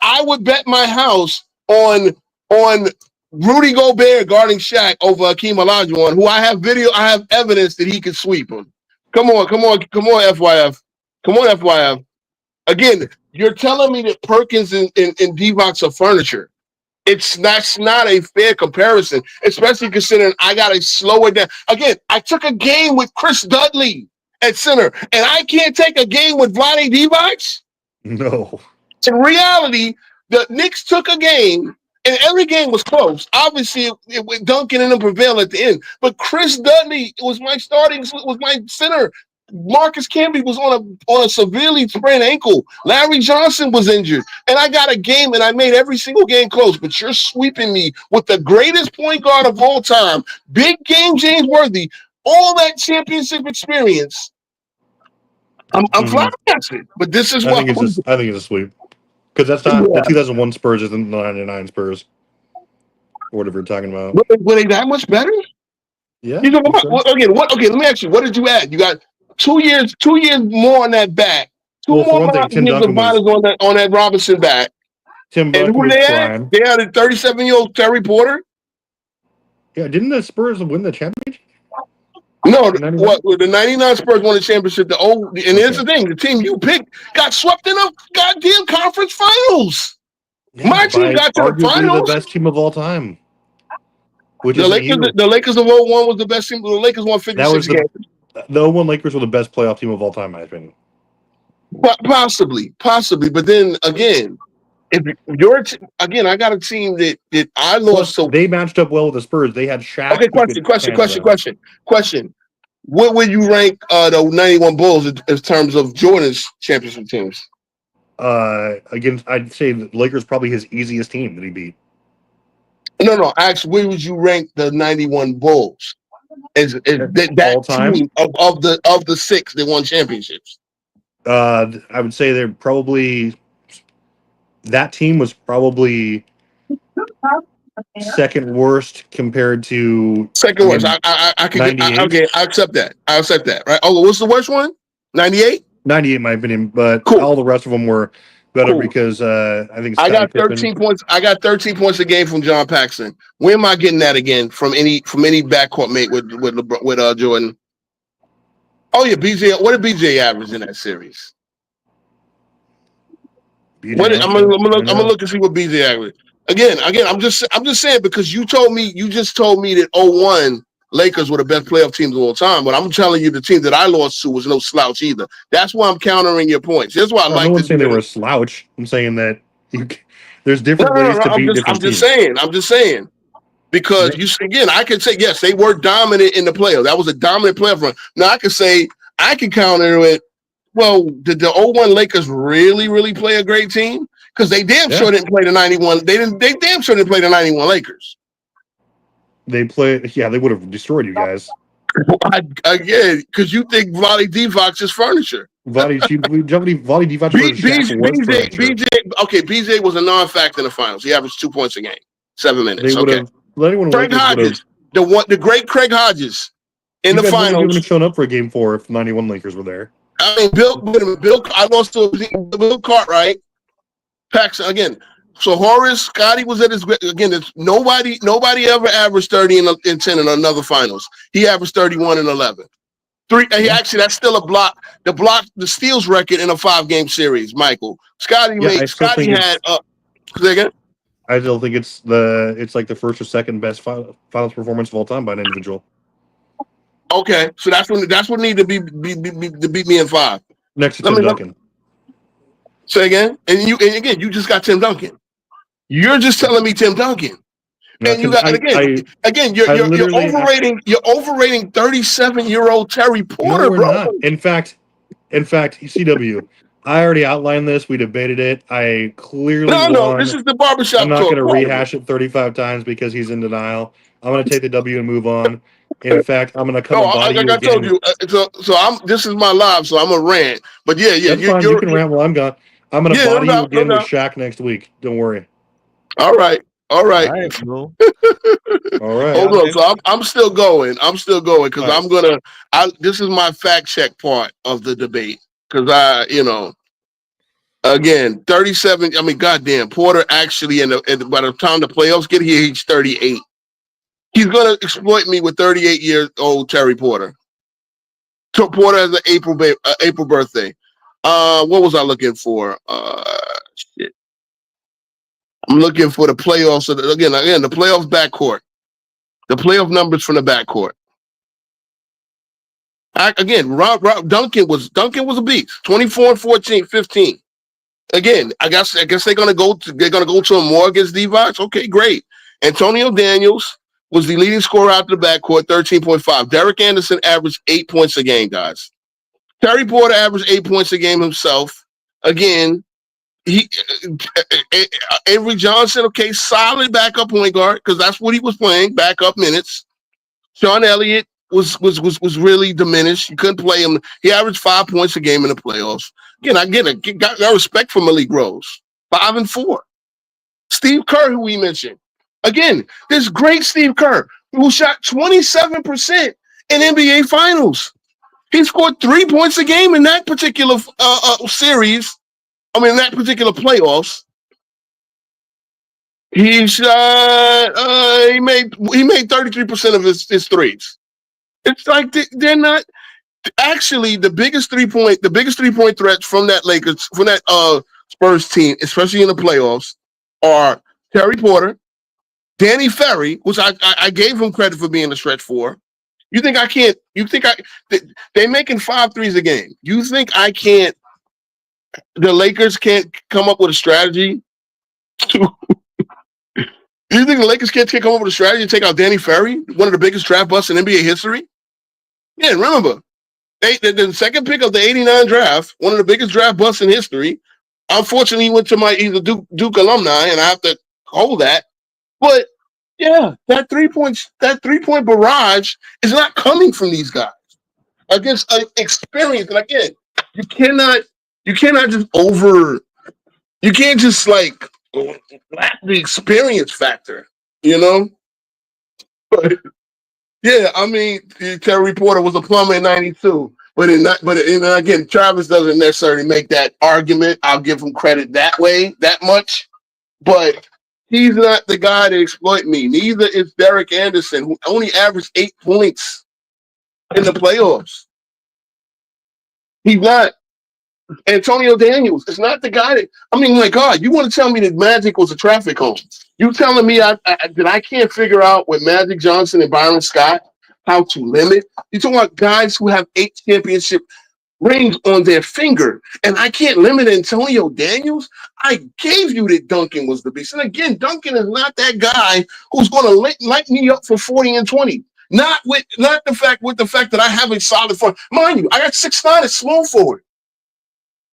I would bet my house on Rudy Gobert guarding Shaq over Akeem Olajuwon, who I have evidence that he could sweep him. Come on, FYF. Come on, FYF. Again, you're telling me that Perkins and Divac are furniture. That's not a fair comparison, especially considering I got to slow it down. Again, I took a game with Chris Dudley at center, and I can't take a game with Vlade Divac? No. In reality, The Knicks took a game, and every game was close. Obviously, Duncan and them prevailed at the end. But Chris Dudley was my center. Marcus Camby was on a severely sprained ankle. Larry Johnson was injured. And I got a game, and I made every single game close. But you're sweeping me with the greatest point guard of all time, big game James Worthy, all that championship experience. I'm flabbergasted. But this is I what think it's a sweep. Because that's not the 2001 Spurs isn't the 99 Spurs. Or whatever you're talking about. Were they that much better? Yeah. You know what? Okay, let me ask you, what did you add? You got 2 years more on that back. Two For more one thing, Tim years Duncan of on that Robinson back. Tim And Duncan who was they prime. had? They had a 37-year-old Terry Porter. Yeah, didn't the Spurs win the championship? No, the 99 Spurs won the championship. And here's the thing, the team you picked got swept in the goddamn conference finals. Yeah, My team got to the arguably finals. the best team of all time. Which The is Lakers of 01 was the best team. The Lakers won 56 games. The 01 Lakers were the best playoff team of all time, in my opinion. Possibly. But then again, if you're I got a team that I lost. So they matched up well with the Spurs. They had Shaq. Okay, question. What would you rank the 91 Bulls in terms of Jordan's championship teams? Again, I'd say the Lakers probably his easiest team that he beat. No. Actually, where would you rank the 91 Bulls? Is that all time team of the six that won championships? I would say they're probably that team was probably second worst compared to second worst. I can I accept that. I accept that. Right. Oh, what's the worst one? 98. 98, in my opinion, but cool. All the rest of them were better because I think I got 13 points. I got 13 points a game from John Paxson. Where am I getting that again from any backcourt mate with Jordan? Oh yeah, BJ. What did BJ average in that series? I'm gonna look and see what BJ averaged. Again, I'm just saying because you just told me that 01 Lakers were the best playoff teams of all time, but I'm telling you the team that I lost to was no slouch either. That's why I'm countering your points. That's why I like. No one's saying they were a slouch. I'm saying that there's different ways to beat different teams. I'm just saying because I can say yes, they were dominant in the playoffs. That was a dominant playoff run. Now I can counter it. Well, did the 01 Lakers really, really play a great team? Because they damn sure didn't play the 91. They damn sure didn't play the 91 Lakers. They played. Yeah, they would have destroyed you guys. Again, because you think Vlade Divac is furniture. Vlade Divac BJ was a non-factor in the finals. He averaged 2 points a game, 7 minutes. Craig Hodges, the great Craig Hodges in the finals. You wouldn't have shown up for a game 4 if the 91 Lakers were there. I mean, Bill. I lost to Bill Cartwright. Paxson again. So Horace, Scotty was at his again. Nobody ever averaged 30 and 10 in another finals. He averaged 31 and 11. That's still the steals record in a 5-game series. Michael Scotty had. Say again. I still think it's like the first or second best finals performance of all time by an individual. Okay, so that's what needed to beat me in 5. Next to Tim Duncan. Say again, and you just got Tim Duncan. You're just telling me Tim Duncan, and you got you're overrating. You're overrating 37-year-old Terry Porter, bro. Not. In fact, CW. I already outlined this. We debated it. I clearly no. This is the barbershop. I'm not going to rehash it 35 times because he's in denial. I'm going to take the W and move on. In fact, I'm going to come. Like I told you. So this is my live, so I'm a rant. But yeah. That's fine. You can rant while I'm gone. I'm going to body you again with Shaq next week. Don't worry. All right. All right. All right. Hold on. So I'm still going. Because this is my fact check part of the debate. Because again, 37. I mean, goddamn, Porter actually, by the time the playoffs get here, he's 38. He's going to exploit me with 38-year-old Terry Porter. Porter has an April birthday. What was I looking for? Shit. I'm looking for the playoffs. Again, the playoffs backcourt. The playoff numbers from the backcourt. Duncan was a beast. 24 and 14, 15. Again, I guess they're gonna go to a more against Divac. Okay, great. Antonio Daniels was the leading scorer out of the backcourt, 13.5. Derek Anderson averaged 8 points a game, guys. Terry Porter averaged 8 points a game himself. Again, Avery Johnson, okay, solid backup point guard because that's what he was playing, backup minutes. Sean Elliott was really diminished. You couldn't play him. He averaged 5 points a game in the playoffs. Again, I got respect for Malik Rose. 5 and 4. Steve Kerr, who we mentioned. Again, this great Steve Kerr, who shot 27% in NBA Finals. He scored 3 points a game in that particular series. I mean, that particular playoffs. He shot. He made 33% of his threes. It's like they're not actually the biggest 3-point threats from that Spurs team, especially in the playoffs, are Terry Porter, Danny Ferry, which I gave him credit for being a stretch four. You think I can't? They're making 5 threes a game. You think I can't? The Lakers can't come up with a strategy to. You think the Lakers can't come up with a strategy to take out Danny Ferry, one of the biggest draft busts in NBA history? Yeah, remember, the second pick of the '89 draft, one of the biggest draft busts in history. Unfortunately, he went to he's a Duke alumni, and I have to hold that. But yeah, that 3-point barrage is not coming from these guys against experience. And again, you cannot just you can't just like lack the experience factor, you know? But yeah, I mean, Terry Porter was a plumber in '92, but again, Travis doesn't necessarily make that argument. I'll give him credit that much, but he's not the guy to exploit me. Neither is Derek Anderson, who only averaged 8 points in the playoffs. He's not. Antonio Daniels is not the guy that. I mean, my God, you want to tell me that Magic was a traffic home? You telling me that I can't figure out with Magic Johnson and Byron Scott how to limit? You talking about guys who have 8 championship rings on their finger, and I can't limit Antonio Daniels? I gave you that Duncan was the beast. And again, Duncan is not that guy who's going to light me up for 40 and 20. Not with the fact that I have a solid front. Mind you, I got 6'9" at small forward.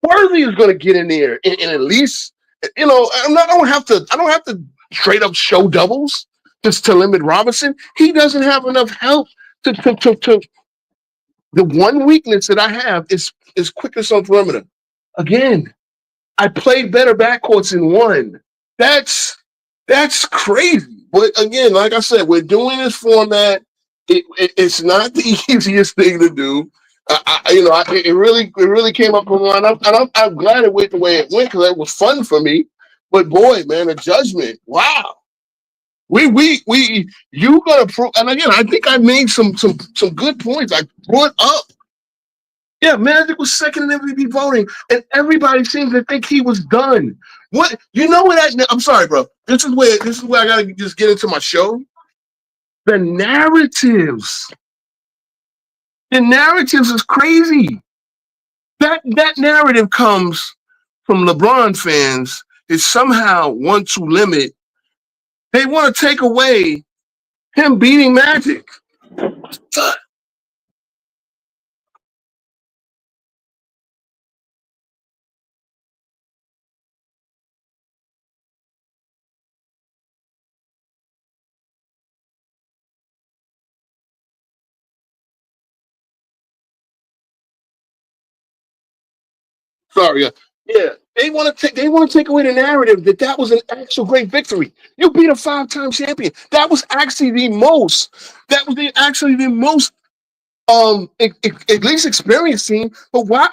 Worthy is going to get in there and at least, you know, I don't have to straight up show doubles just to limit Robinson. He doesn't have enough help to the one weakness that I have is quickness on perimeter. Again, I played better backcourts in one. That's crazy. But again, like I said, we're doing this format. It's not the easiest thing to do. It really came up from one. I'm glad it went the way it went because it was fun for me. But boy, man, the judgment, wow. You gotta prove, and again, I think I made some good points. I brought up, yeah, Magic was second in MVP voting, and everybody seems to think he was done. What you know what I'm sorry, bro. This is where I gotta just get into my show. The narratives is crazy. That narrative comes from LeBron fans that somehow want to limit. They want to take away him beating Magic. Sorry, yeah. They want to take away the narrative that was an actual great victory. You beat a 5-time champion. That was actually the most. At least experienced team. But why?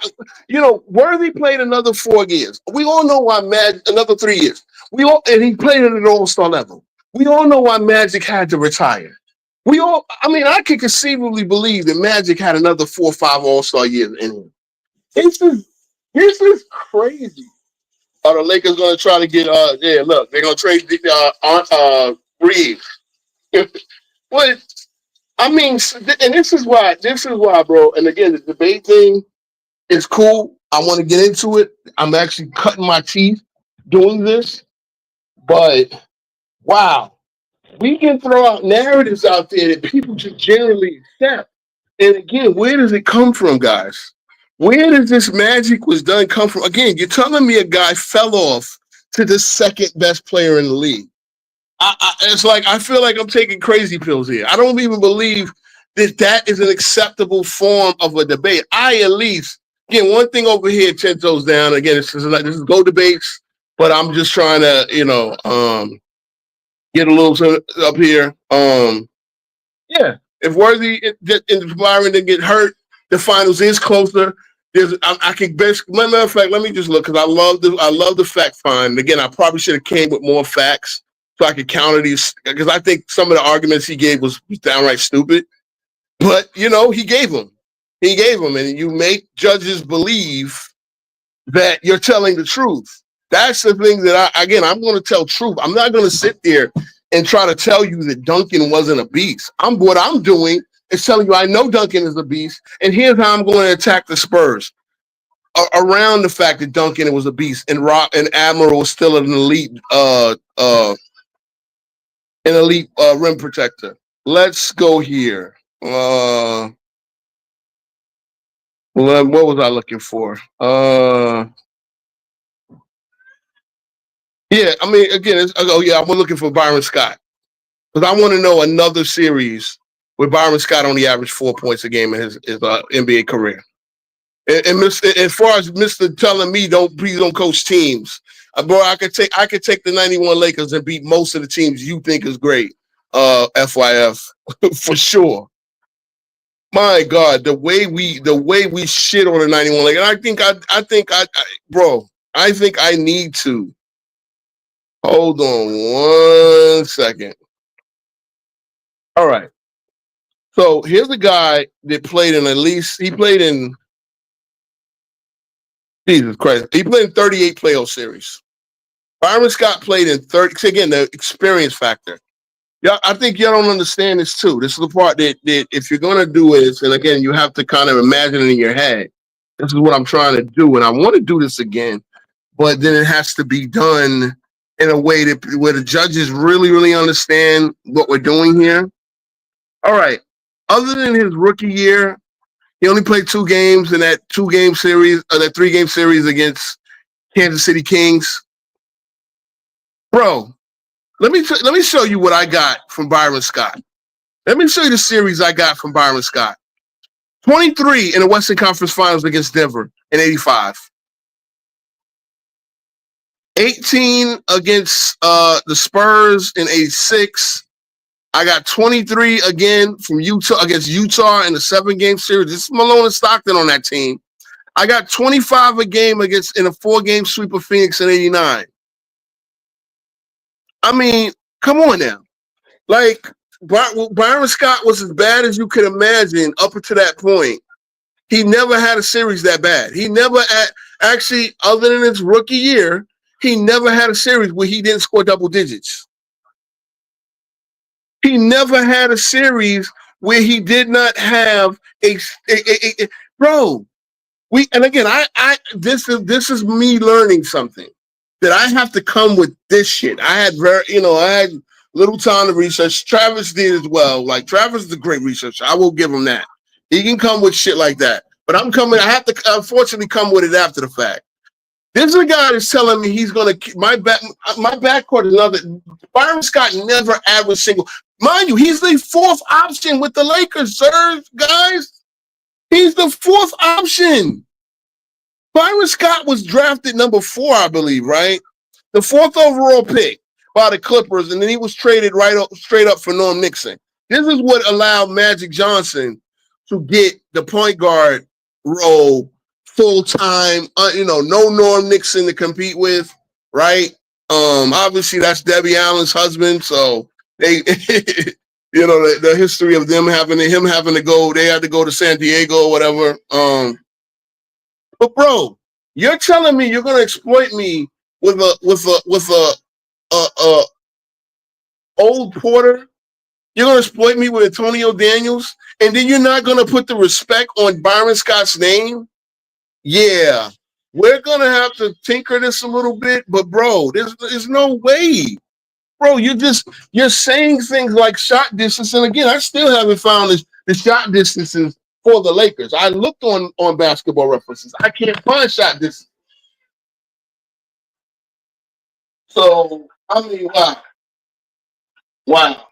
Worthy played another 4 years. We all know why another 3 years. And he played at an all-star level. We all know why Magic had to retire. I could conceivably believe that Magic had another 4 or 5 all-star years in him. This is crazy. Are the Lakers going to try to get? Look, they're going to trade Reeves. But I mean, and this is why, bro. And again, the debate thing is cool. I want to get into it. I'm actually cutting my teeth doing this, but wow, we can throw out narratives out there that people just generally accept. And again, where does it come from, guys? Where does this magic was done come from? Again, you're telling me a guy fell off to the second best player in the league. It's like I feel like I'm taking crazy pills here. I don't even believe that is an acceptable form of a debate. At least, again, one thing over here, 10 toes down. Again, this is go debates, but I'm just trying to, get a little up here. Yeah, if Worthy and Byron didn't get hurt, the finals is closer. I can best. Matter of fact, let me just look because I love the fact find. Again, I probably should have came with more facts so I could counter these because I think some of the arguments he gave was downright stupid. But he gave them. He gave them, and you make judges believe that you're telling the truth. That's the thing that I'm going to tell truth. I'm not going to sit there and try to tell you that Duncan wasn't a beast. What I'm doing is telling you I know Duncan is a beast, and here's how I'm going to attack the Spurs around the fact that Duncan was a beast and Admiral was still an elite rim protector. Let's go here. What was I looking for? Yeah, I mean, again, I'm looking for Byron Scott because I want to know another series where Byron Scott only averaged 4 points a game in his NBA career. And as far as Mr. telling me please don't coach teams, bro, I could take the 91 Lakers and beat most of the teams you think is great. FYF for sure. My God, the way we shit on the 91 Lakers, I think I need to. Hold on 1 second. All right. So here's a guy that played in Jesus Christ. He played in 38 playoff series. Byron Scott played in 30. Again, the experience factor. Yeah, I think y'all don't understand this too. This is the part that if you're going to do it, and again, you have to kind of imagine it in your head. This is what I'm trying to do, and I want to do this again, but then it has to be done in a way where the judges really, really understand what we're doing here. All right. Other than his rookie year, he only played 2 games in that 3-game series against Kansas City Kings. Bro, let me show you what I got from Byron Scott. Let me show you the series I got from Byron Scott. 23 in the Western Conference Finals against Denver in 85. 18 against the Spurs in 86. I got 23 again from Utah against Utah in the 7-game series. This is Malone and Stockton on that team. I got 25 a game in a 4-game sweep of Phoenix in 89. I mean, come on now. Like, Byron Scott was as bad as you could imagine up until that point. He never had a series that bad. He never actually, other than his rookie year, he never had a series where he didn't score double digits. He never had a series where he did not have bro. This is me learning something that I have to come with this shit. I had little time to research. Travis did as well. Like Travis is a great researcher. I will give him that. He can come with shit like that. But I have to unfortunately come with it after the fact. This is a guy that's telling me he's going to my backcourt is another. Byron Scott never averaged single. Mind you, he's the 4th option with the Lakers, sir, guys. He's the 4th option. Byron Scott was drafted number 4, I believe, right? The 4th overall pick by the Clippers, and then he was traded straight up for Norm Nixon. This is what allowed Magic Johnson to get the point guard role full-time, no Norm Nixon to compete with, right? Obviously that's Debbie Allen's husband, so they, the history of him having to go, they had to go to San Diego or whatever. But bro, you're telling me you're gonna exploit me with a old Porter? You're gonna exploit me with Antonio Daniels, and then you're not gonna put the respect on Byron Scott's name? Yeah, we're gonna have to tinker this a little bit, but bro, there's no way. Bro, you're saying things like shot distance, and again, I still haven't found the shot distances for the Lakers. I looked on basketball references. I can't find shot distance. So I mean, wow.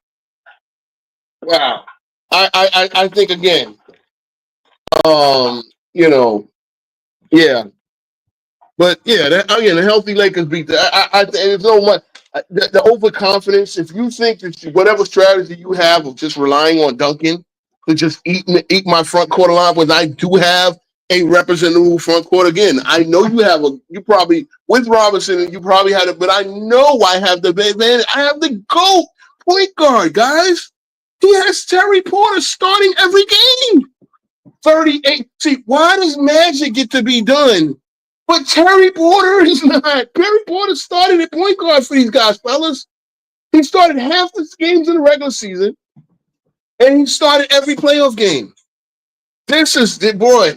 I think again, um, you know, yeah, but yeah, again, the healthy Lakers beat the. There's no much the overconfidence. If you think that whatever strategy you have of just relying on Duncan to just eat my front court line, when I do have a representative front court again, I know you probably with Robinson, you probably had it, but I know I have the advantage. I have the GOAT point guard, guys. He has Terry Porter starting every game. 38. See, why does Magic get to be done? But Terry Porter is not. Terry Porter started at point guard for these guys, fellas. He started half the games in the regular season, and he started every playoff game. This is the boy.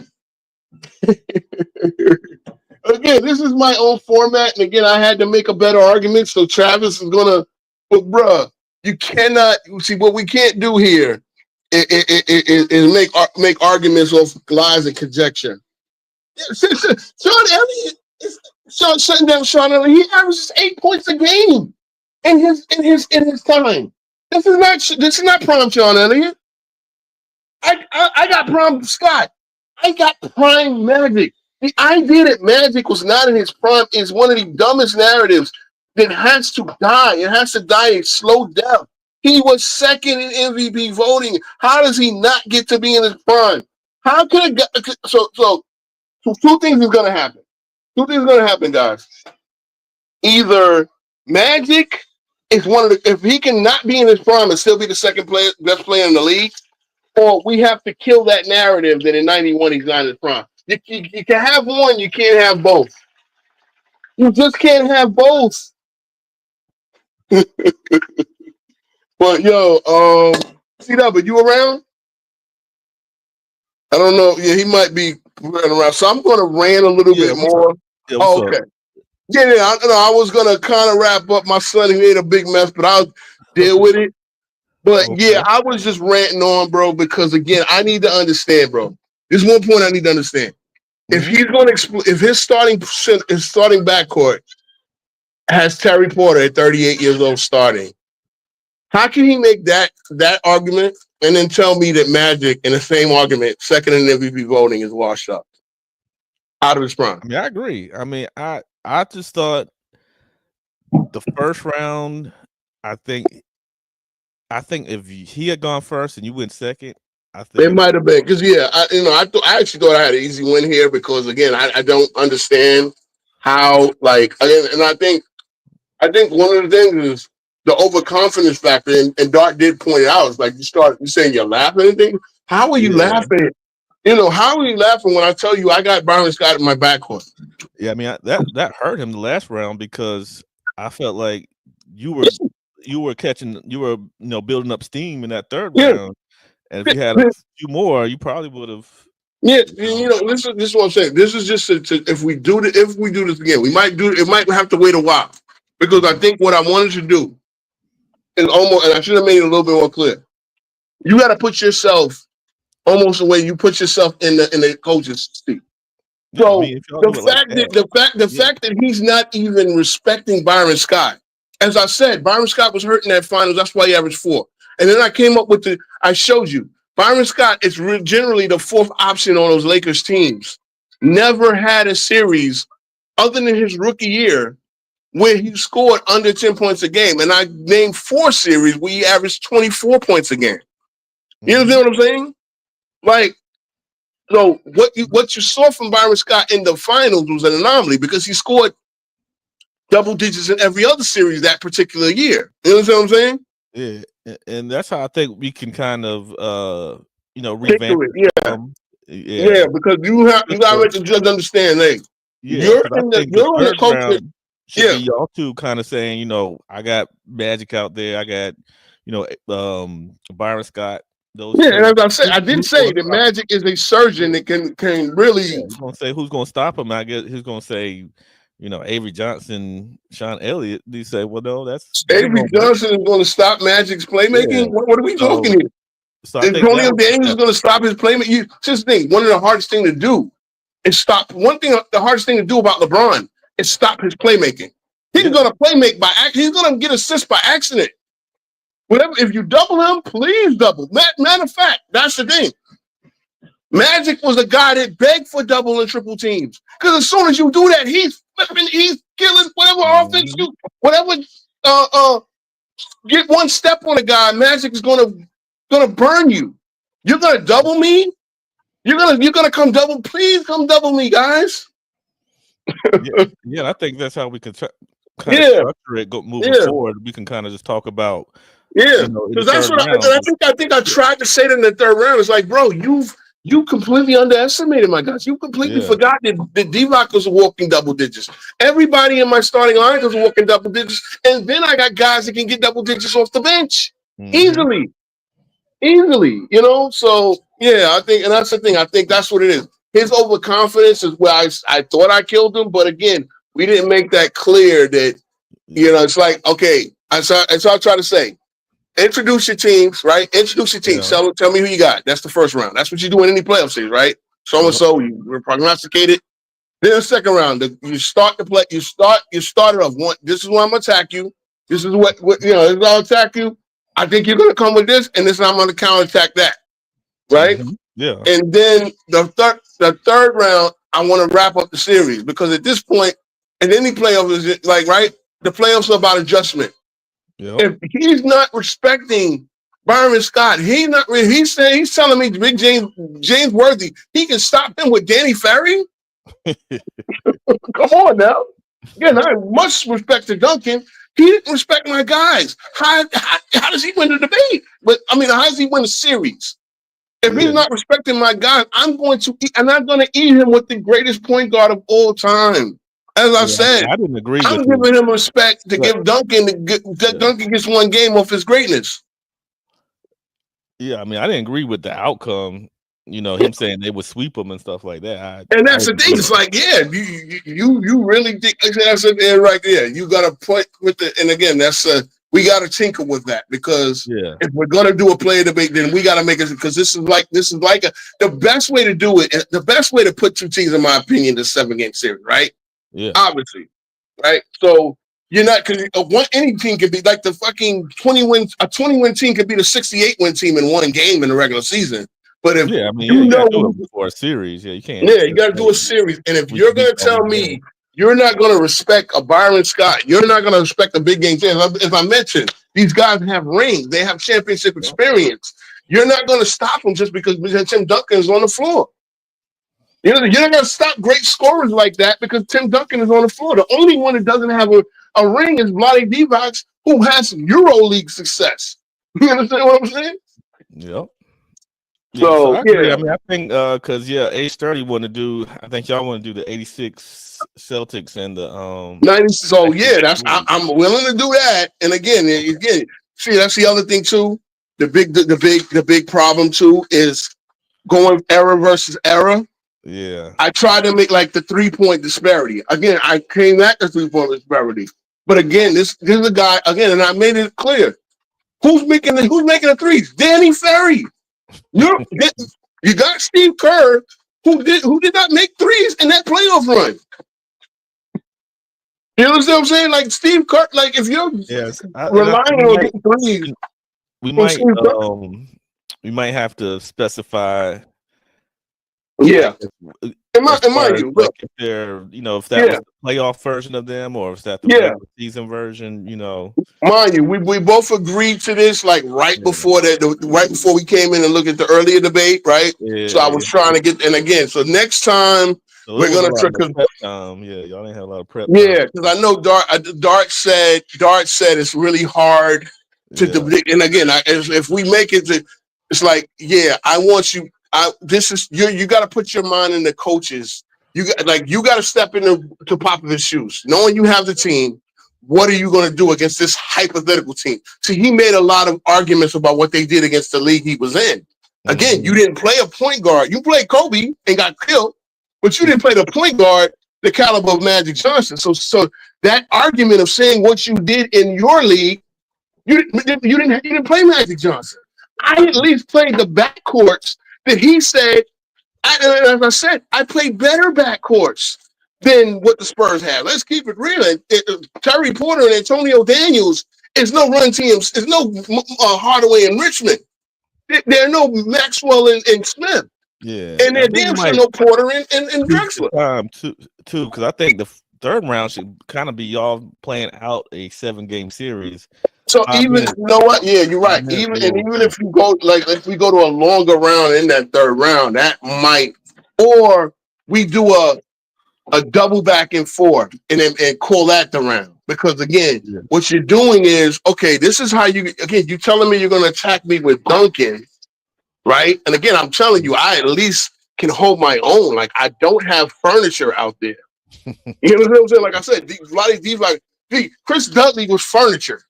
Again, this is my own format, and again, I had to make a better argument. So Travis is gonna, but bruh, you cannot see what we can't do here is make arguments of lies and conjecture. Sean Elliott is shutting down Sean Elliott. He averages 8 points a game in his time. This is not prime Sean Elliott. I got prime Scott. I got prime Magic. The idea that Magic was not in his prime is one of the dumbest narratives that has to die. It has to die a slow death. He was second in MVP voting. How does he not get to be in his prime? How could it? So two things is going to happen. Two things are going to happen, guys. Either Magic is one of the, if he can not be in his prime and still be the best player in the league, or we have to kill that narrative that in 91 he's not in his prime. You can have one, you can't have both. You just can't have both. But CW, you around? I don't know. Yeah, he might be running around. So I'm going to rant a little bit more. Yeah, okay. I was going to kind of wrap up. My son, he made a big mess, but I'll deal with it. But I was just ranting on, bro, because again, I need to understand, bro. There's one point I need to understand. If he's going to if his starting backcourt has Terry Porter at 38 years old starting, how can he make that argument and then tell me that Magic in the same argument, second in MVP voting, is washed up out of his prime? I mean, I agree. I mean, I just thought the first round, I think if he had gone first and you went second, I think it might have been because I actually thought I had an easy win here because again, I don't understand how and I think one of the things is the overconfidence factor, and Dart did point it out. It's like you saying you're laughing and things. How are you laughing? How are you laughing when I tell you I got Byron Scott in my backcourt? Yeah, I mean that hurt him the last round because I felt like you were building up steam in that third round, and if you had a few more, you probably would have. Yeah, this is what I'm saying. This is just if we do this again, we might do it. Might have to wait a while because I think what I wanted to do is almost, and I should have made it a little bit more clear. You got to put yourself almost the way you put yourself in the coach's seat. So the fact that he's not even respecting Byron Scott, as I said, Byron Scott was hurt in that finals. That's why he averaged 4. And then I came up with I showed you. Byron Scott is generally the fourth option on those Lakers teams. Never had a series other than his rookie year where he scored under 10 points a game. And I named 4 series where he averaged 24 points a game. You understand what I'm saying? So what you saw from Byron Scott in the finals was an anomaly because he scored double digits in every other series that particular year. You understand what I'm saying? Yeah, and that's how I think we can kind of revamp it. Yeah, because you got to just understand, you're in the coach. Should be y'all two kind of saying, I got Magic out there, I got Byron Scott those Yeah, and two. as I said, I did say that Magic is a surgeon that can really. Yeah, he's gonna say who's gonna stop him. I guess he's gonna say, Avery Johnson, Sean Elliott. They say, well, no, that ain't Avery gonna work. Johnson is going to stop Magic's playmaking. Yeah. What are we talking here? So I think Antonio Davis is going to stop his playmaking. Just think, one of the hardest thing to do is stop. One thing, the hardest thing to do about LeBron is stop his playmaking. He's going to playmake by accident. He's going to get assists by accident. Whatever. If you double him, please double. Matter of fact, that's the thing. Magic was a guy that begged for double and triple teams because as soon as you do that, he's flipping, he's killing whatever offense you, whatever. Get one step on a guy, Magic is gonna burn you. You're gonna double me. You're gonna come double. Please come double me, guys. Yeah, I think that's how we can structure it. Moving forward, we can kind of just talk about. Yeah, because that's what I think I tried to say that in the third round. It's like, bro, you completely underestimated my guys. You completely forgot that D-Rock was walking double digits. Everybody in my starting line was walking double digits. And then I got guys that can get double digits off the bench. Easily. So, yeah, I think, and that's the thing. I think that's what it is. His overconfidence is where I thought I killed him. But again, we didn't make that clear that, it's like, okay, so I try to say, introduce your teams, right? Introduce your teams. Yeah. Tell me who you got. That's the first round. That's what you do in any playoff series, right? So you prognosticated. Then the second round, you start the play. You start it off. This is where I'm gonna attack you. This is what this is how I'll attack you. I think you're gonna come with this, and this is how I'm gonna counterattack that, right? Yeah. And then the third round, I want to wrap up the series because at this point, in any playoff is like right. The playoffs are about adjustment. Yep. If he's not respecting Byron Scott, he's telling me Big James Worthy, he can stop him with Danny Ferry. Come on now. Again, I have much respect to Duncan. He didn't respect my guys. How does he win the debate? But I mean, how does he win the series? If he's not respecting my guys, I'm going to eat him with the greatest point guard of all time. As I said, I didn't agree. I'm giving him respect to give Duncan. Duncan gets one game off his greatness. Yeah, I mean, I didn't agree with the outcome. Him saying they would sweep him and stuff like that. And that's the thing. It's like, you really think that's it there right there. You got to put with the. And again, that's we got to tinker with that because if we're gonna do a player debate, then we got to make it because this is like the best way to do it. The best way to put two teams, in my opinion, is 7-game series, right? Yeah, obviously, right? So you're not because any team could be like the fucking 20-win. A 20-win team could be the 68-win team in one game in the regular season. But if you gotta do it before a series, you can't. Yeah, you got to do a series. And if you're going to tell me you're not going to respect a Byron Scott, you're not going to respect a big game team. As I mentioned, these guys have rings. They have championship experience. You're not going to stop them just because Tim Duncan is on the floor. You're not going to stop great scorers like that because Tim Duncan is on the floor. The only one that doesn't have a ring is Vlade Divac, who has EuroLeague success. You understand what I'm saying? Yep. So I agree. I mean, I think because age 30 want to do. I think y'all want to do the 86 Celtics and the 90. So I'm willing to do that. And again, see that's the other thing too. The big problem too is going era versus era. Yeah, I tried to make like the 3-point disparity. Again, I came at the 3-point disparity. But again, this is a guy again, and I made it clear. Who's making the threes? Danny Ferry. You got Steve Kerr, who did not make threes in that playoff run. You understand what I'm saying? Like Steve Kerr, like if you're relying on getting threes, we might have to specify. Yeah. Mind you, like if they're, if that was the playoff version of them or if that the regular season version, Mind you, we both agreed to this like right before we came in and looked at the earlier debate, right? Yeah, so I was trying to get, and again, so next time we're gonna try. Y'all didn't have a lot of prep. Yeah, because I know Dart said it's really hard to debate, and again, if we make it to, it's like, I want you. You got to put your mind in the coaches. You got to step into Popovich's shoes, knowing you have the team. what are you going to do against this hypothetical team? See, he made a lot of arguments about what they did against the league he was in. Again, you didn't play a point guard. You played Kobe and got killed, but you didn't play the point guard the caliber of Magic Johnson. So that argument of saying what you did in your league, you didn't play Magic Johnson. I at least played the backcourts that he said. As I said, I played better backcourts than what the Spurs have. Let's keep it real. Terry Porter and Antonio Daniels is no run teams. There's no Hardaway and Richmond. There are no Maxwell and Smith. Yeah, and they're damn sure no Porter and Drexler. Too, because I think the third round should kind of be y'all playing out a 7-game series. So even you know what? Yeah, you're right. Even if you go if we go to a longer round in that third round, that might, or we do a double back and forth and call that the round. Because again, what you're doing is, okay, this is how you're telling me you're going to attack me with Duncan, right? And again, I'm telling you, I at least can hold my own. Like, I don't have furniture out there. You know what I'm saying? Like I said, a lot of these, Chris Dudley was furniture,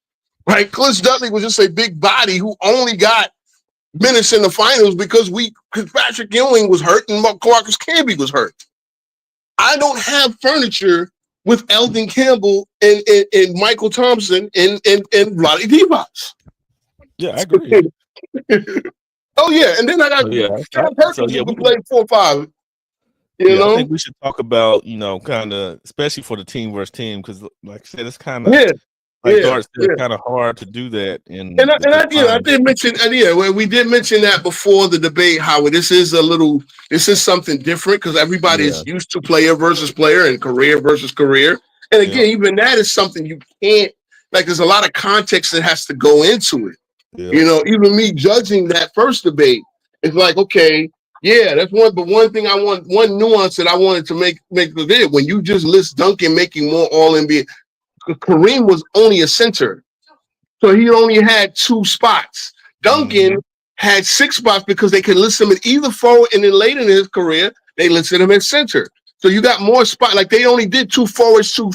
right? Chris Dudley was just a big body who only got minutes in the finals because Patrick Ewing was hurt and Marcus Camby was hurt. I don't have furniture with Eldon Campbell and Michael Thompson and Vlade Divac. Yeah, I agree. Oh yeah, and then I got John Perkins who can play 4-5. You know, I think we should talk about kind of, especially for the team versus team, because like I said, it's kind of kind of hard to do that. I did mention we did mention that before the debate. How this is something different because everybody is used to player versus player and career versus career. And again, even that is something you can't There's a lot of context that has to go into it. Yeah. You know, even me judging that first debate, it's like, okay, yeah, that's one. But one nuance that I wanted to make the video when you just list Duncan making more All-NBA. Kareem was only a center, so he only had 2 spots. Duncan had 6 spots because they could list him at either forward, and then later in his career, they listed him at center. So you got more spots. Like they only did 2 forwards, 2.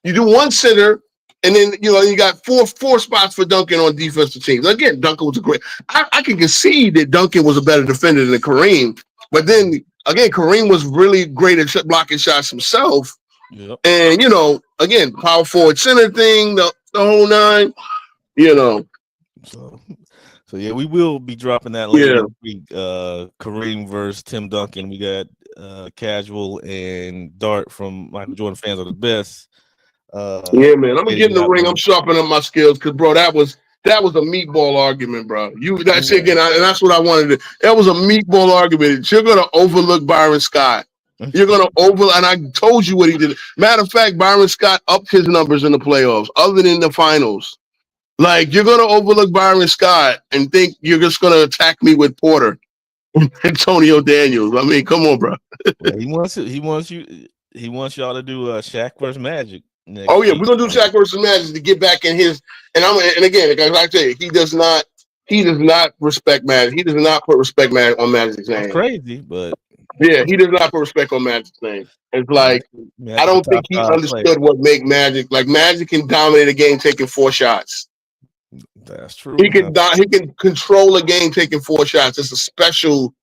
You do 1 center, and then you got four spots for Duncan on defensive teams. Again, Duncan was a great. I can concede that Duncan was a better defender than Kareem, but then again, Kareem was really great at blocking shots himself. Yep. And again, power forward center thing, the whole 9. So yeah, we will be dropping that later this week. Kareem versus Tim Duncan. We got Casual and Dart from Michael Jordan Fans Are the Best. Yeah, man. I'm gonna get in the ring. I'm sharpening up my skills because, bro, that was a meatball argument, bro. That's again, and that's what I wanted to. That was a meatball argument. You're gonna overlook Byron Scott. You're gonna and I told you what he did. Matter of fact, Byron Scott upped his numbers in the playoffs, other than the finals. Like, you're gonna overlook Byron Scott and think you're just gonna attack me with Porter and Antonio Daniels. I mean, come on, bro. Yeah, he wants y'all to do Shaq versus Magic. Oh yeah, we're gonna do Shaq versus Magic to get back in his. And again, like I tell you, he does not respect Magic. He does not put respect on Magic's name. That's crazy, but yeah, he does not put respect on Magic's name. It's like I don't think he understood what make Magic. Like, Magic can dominate a game taking 4 shots. That's true. He can control a game taking 4 shots. There's a special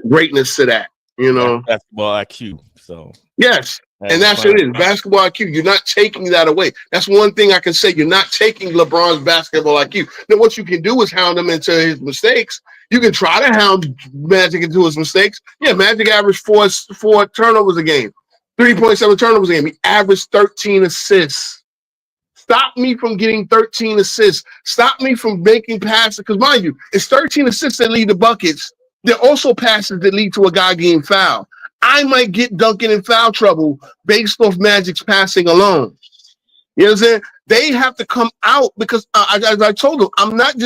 greatness to that, basketball IQ. So yes, and that's what it is. Basketball IQ. You're not taking that away. That's one thing I can say. You're not taking LeBron's basketball IQ. Then what you can do is hound him into his mistakes. You can try to hound Magic into his mistakes. Yeah, Magic averaged 4 turnovers a game, 3.7 turnovers a game. He averaged 13 assists. Stop me from getting 13 assists. Stop me from making passes. Because mind you, it's 13 assists that lead to buckets. There are also passes that lead to a guy getting fouled. I might get Duncan in foul trouble based off Magic's passing alone. You know what I'm saying? They have to come out because, as I told them, I'm not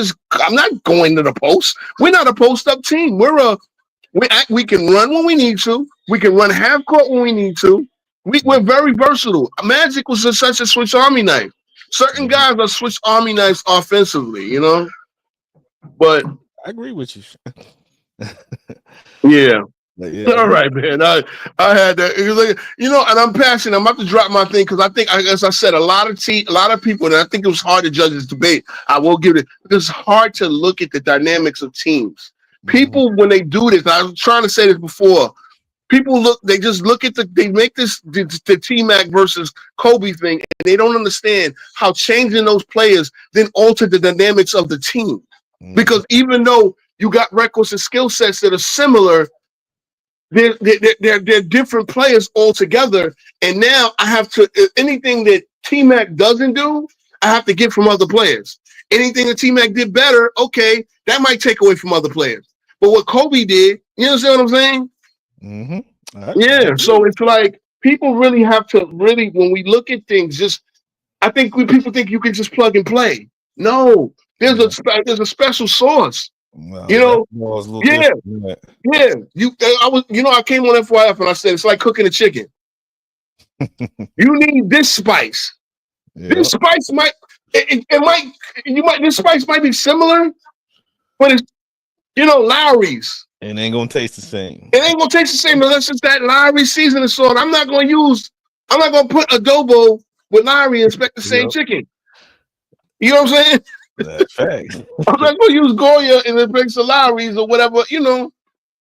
going to the post. We're not a post-up team. We can run when we need to. We can run half court when we need to. We're very versatile. Magic was such a Swiss Army knife. Certain guys are Swiss Army knives offensively, But I agree with you. Yeah. Yeah. All right, man. I had that. It was like, and I'm passionate. I'm about to drop my thing because I think, as I said, a lot of people, and I think it was hard to judge this debate. I will give it. It's hard to look at the dynamics of teams. People, when they do this, I was trying to say this before. People they just look at they make the T-Mac versus Kobe thing, and they don't understand how changing those players then altered the dynamics of the team. Because even though you got records and skill sets that are similar, they're different players altogether. And now I have to, anything that T-Mac doesn't do, I have to get from other players. Anything that T-Mac did better, okay, that might take away from other players. But what Kobe did, you understand what I'm saying? Yeah, so it's like people really have to when we look at things, I think people think you can just plug and play. No, there's a special sauce. Yeah. I came on FYF and I said it's like cooking a chicken. You need this spice. Yeah. This spice this spice might be similar, but it's Lowry's. It ain't gonna taste the same. It ain't gonna taste the same unless it's that Lowry seasoning salt. I'm not gonna put adobo with Lowry and expect the same chicken. You know what I'm saying? That's fact. I'm not gonna use Goya and then bring some Lowry's or whatever,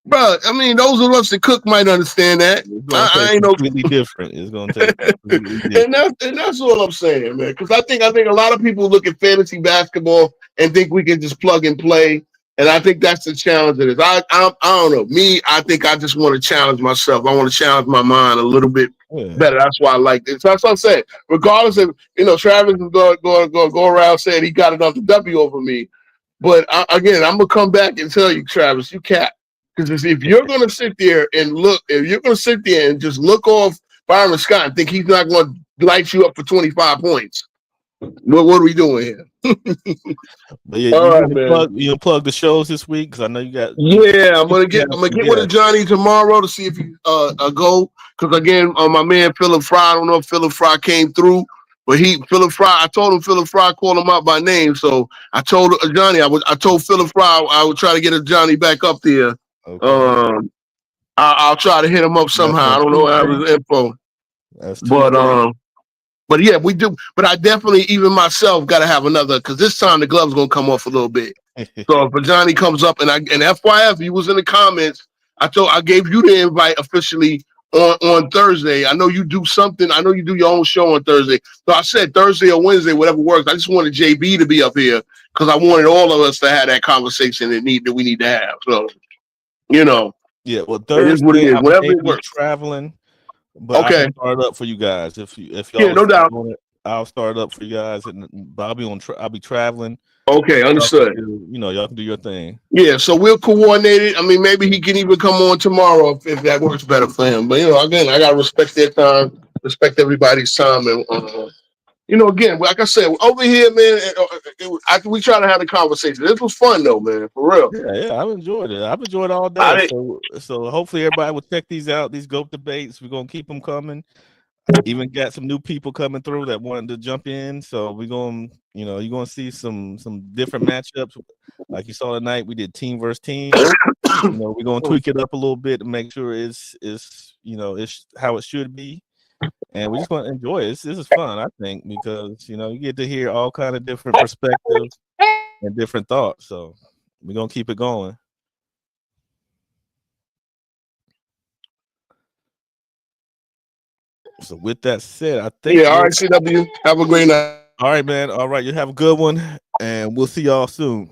Bro, I mean, those of us that cook might understand that. I ain't completely different. It's gonna take completely different. And that's all I'm saying, man. Because I think a lot of people look at fantasy basketball and think we can just plug and play. And I think that's the challenge it is. I don't know. Me, I think I just want to challenge myself. I want to challenge my mind a little bit better. That's why I like this. That's what I'm saying. Regardless of, Travis is going to go around saying he got another W over me. But again, I'm going to come back and tell you, Travis, you cap. Because if you're going to sit there and just look off Byron Scott and think he's not going to light you up for 25 points, what are we doing here? But yeah, you plug the shows this week because I know you got. Yeah, I'm gonna get with Johnny tomorrow to see if he go. Because again, my man Philip Fry. I don't know if Philip Fry came through, but I told him Philip Fry called him out by name. So I told Johnny I told Philip Fry I would try to get Johnny back up there. Okay. I'll try to hit him up somehow. I don't know how his info. But yeah, we do. But I definitely, even myself, got to have another because this time the glove's gonna come off a little bit. So if Johnny comes up and FYF, he was in the comments. I gave you the invite officially on Thursday. I know you do something. I know you do your own show on Thursday. So I said Thursday or Wednesday, whatever works. I just wanted JB to be up here because I wanted all of us to have that conversation that we need to have. So yeah. Well, Thursday I'm traveling. But I can start up for you guys if y'all no doubt. I'll start up for you guys, and I'll be traveling. Okay, understood. Y'all can do your thing. Yeah, so we'll coordinate it. I mean, maybe he can even come on tomorrow if that works better for him. But again, I gotta respect their time, respect everybody's time, and again, like I said, over here, man, we try to have a conversation. This was fun, though, man, for real. Yeah, I've enjoyed it. I've enjoyed all day. So hopefully everybody will check these out. These GOAT debates, we're gonna keep them coming. Even got some new people coming through that wanted to jump in. So we're gonna, you're gonna see some different matchups. Like you saw tonight, we did team versus team. We're gonna tweak it up a little bit to make sure it's how it should be. And we're just going to enjoy it. This is fun, I think, because, you get to hear all kind of different perspectives and different thoughts. So we're going to keep it going. So with that said, I think. Yeah, all right, CW. Have a great night. All right, man. All right. You have a good one, and we'll see y'all soon.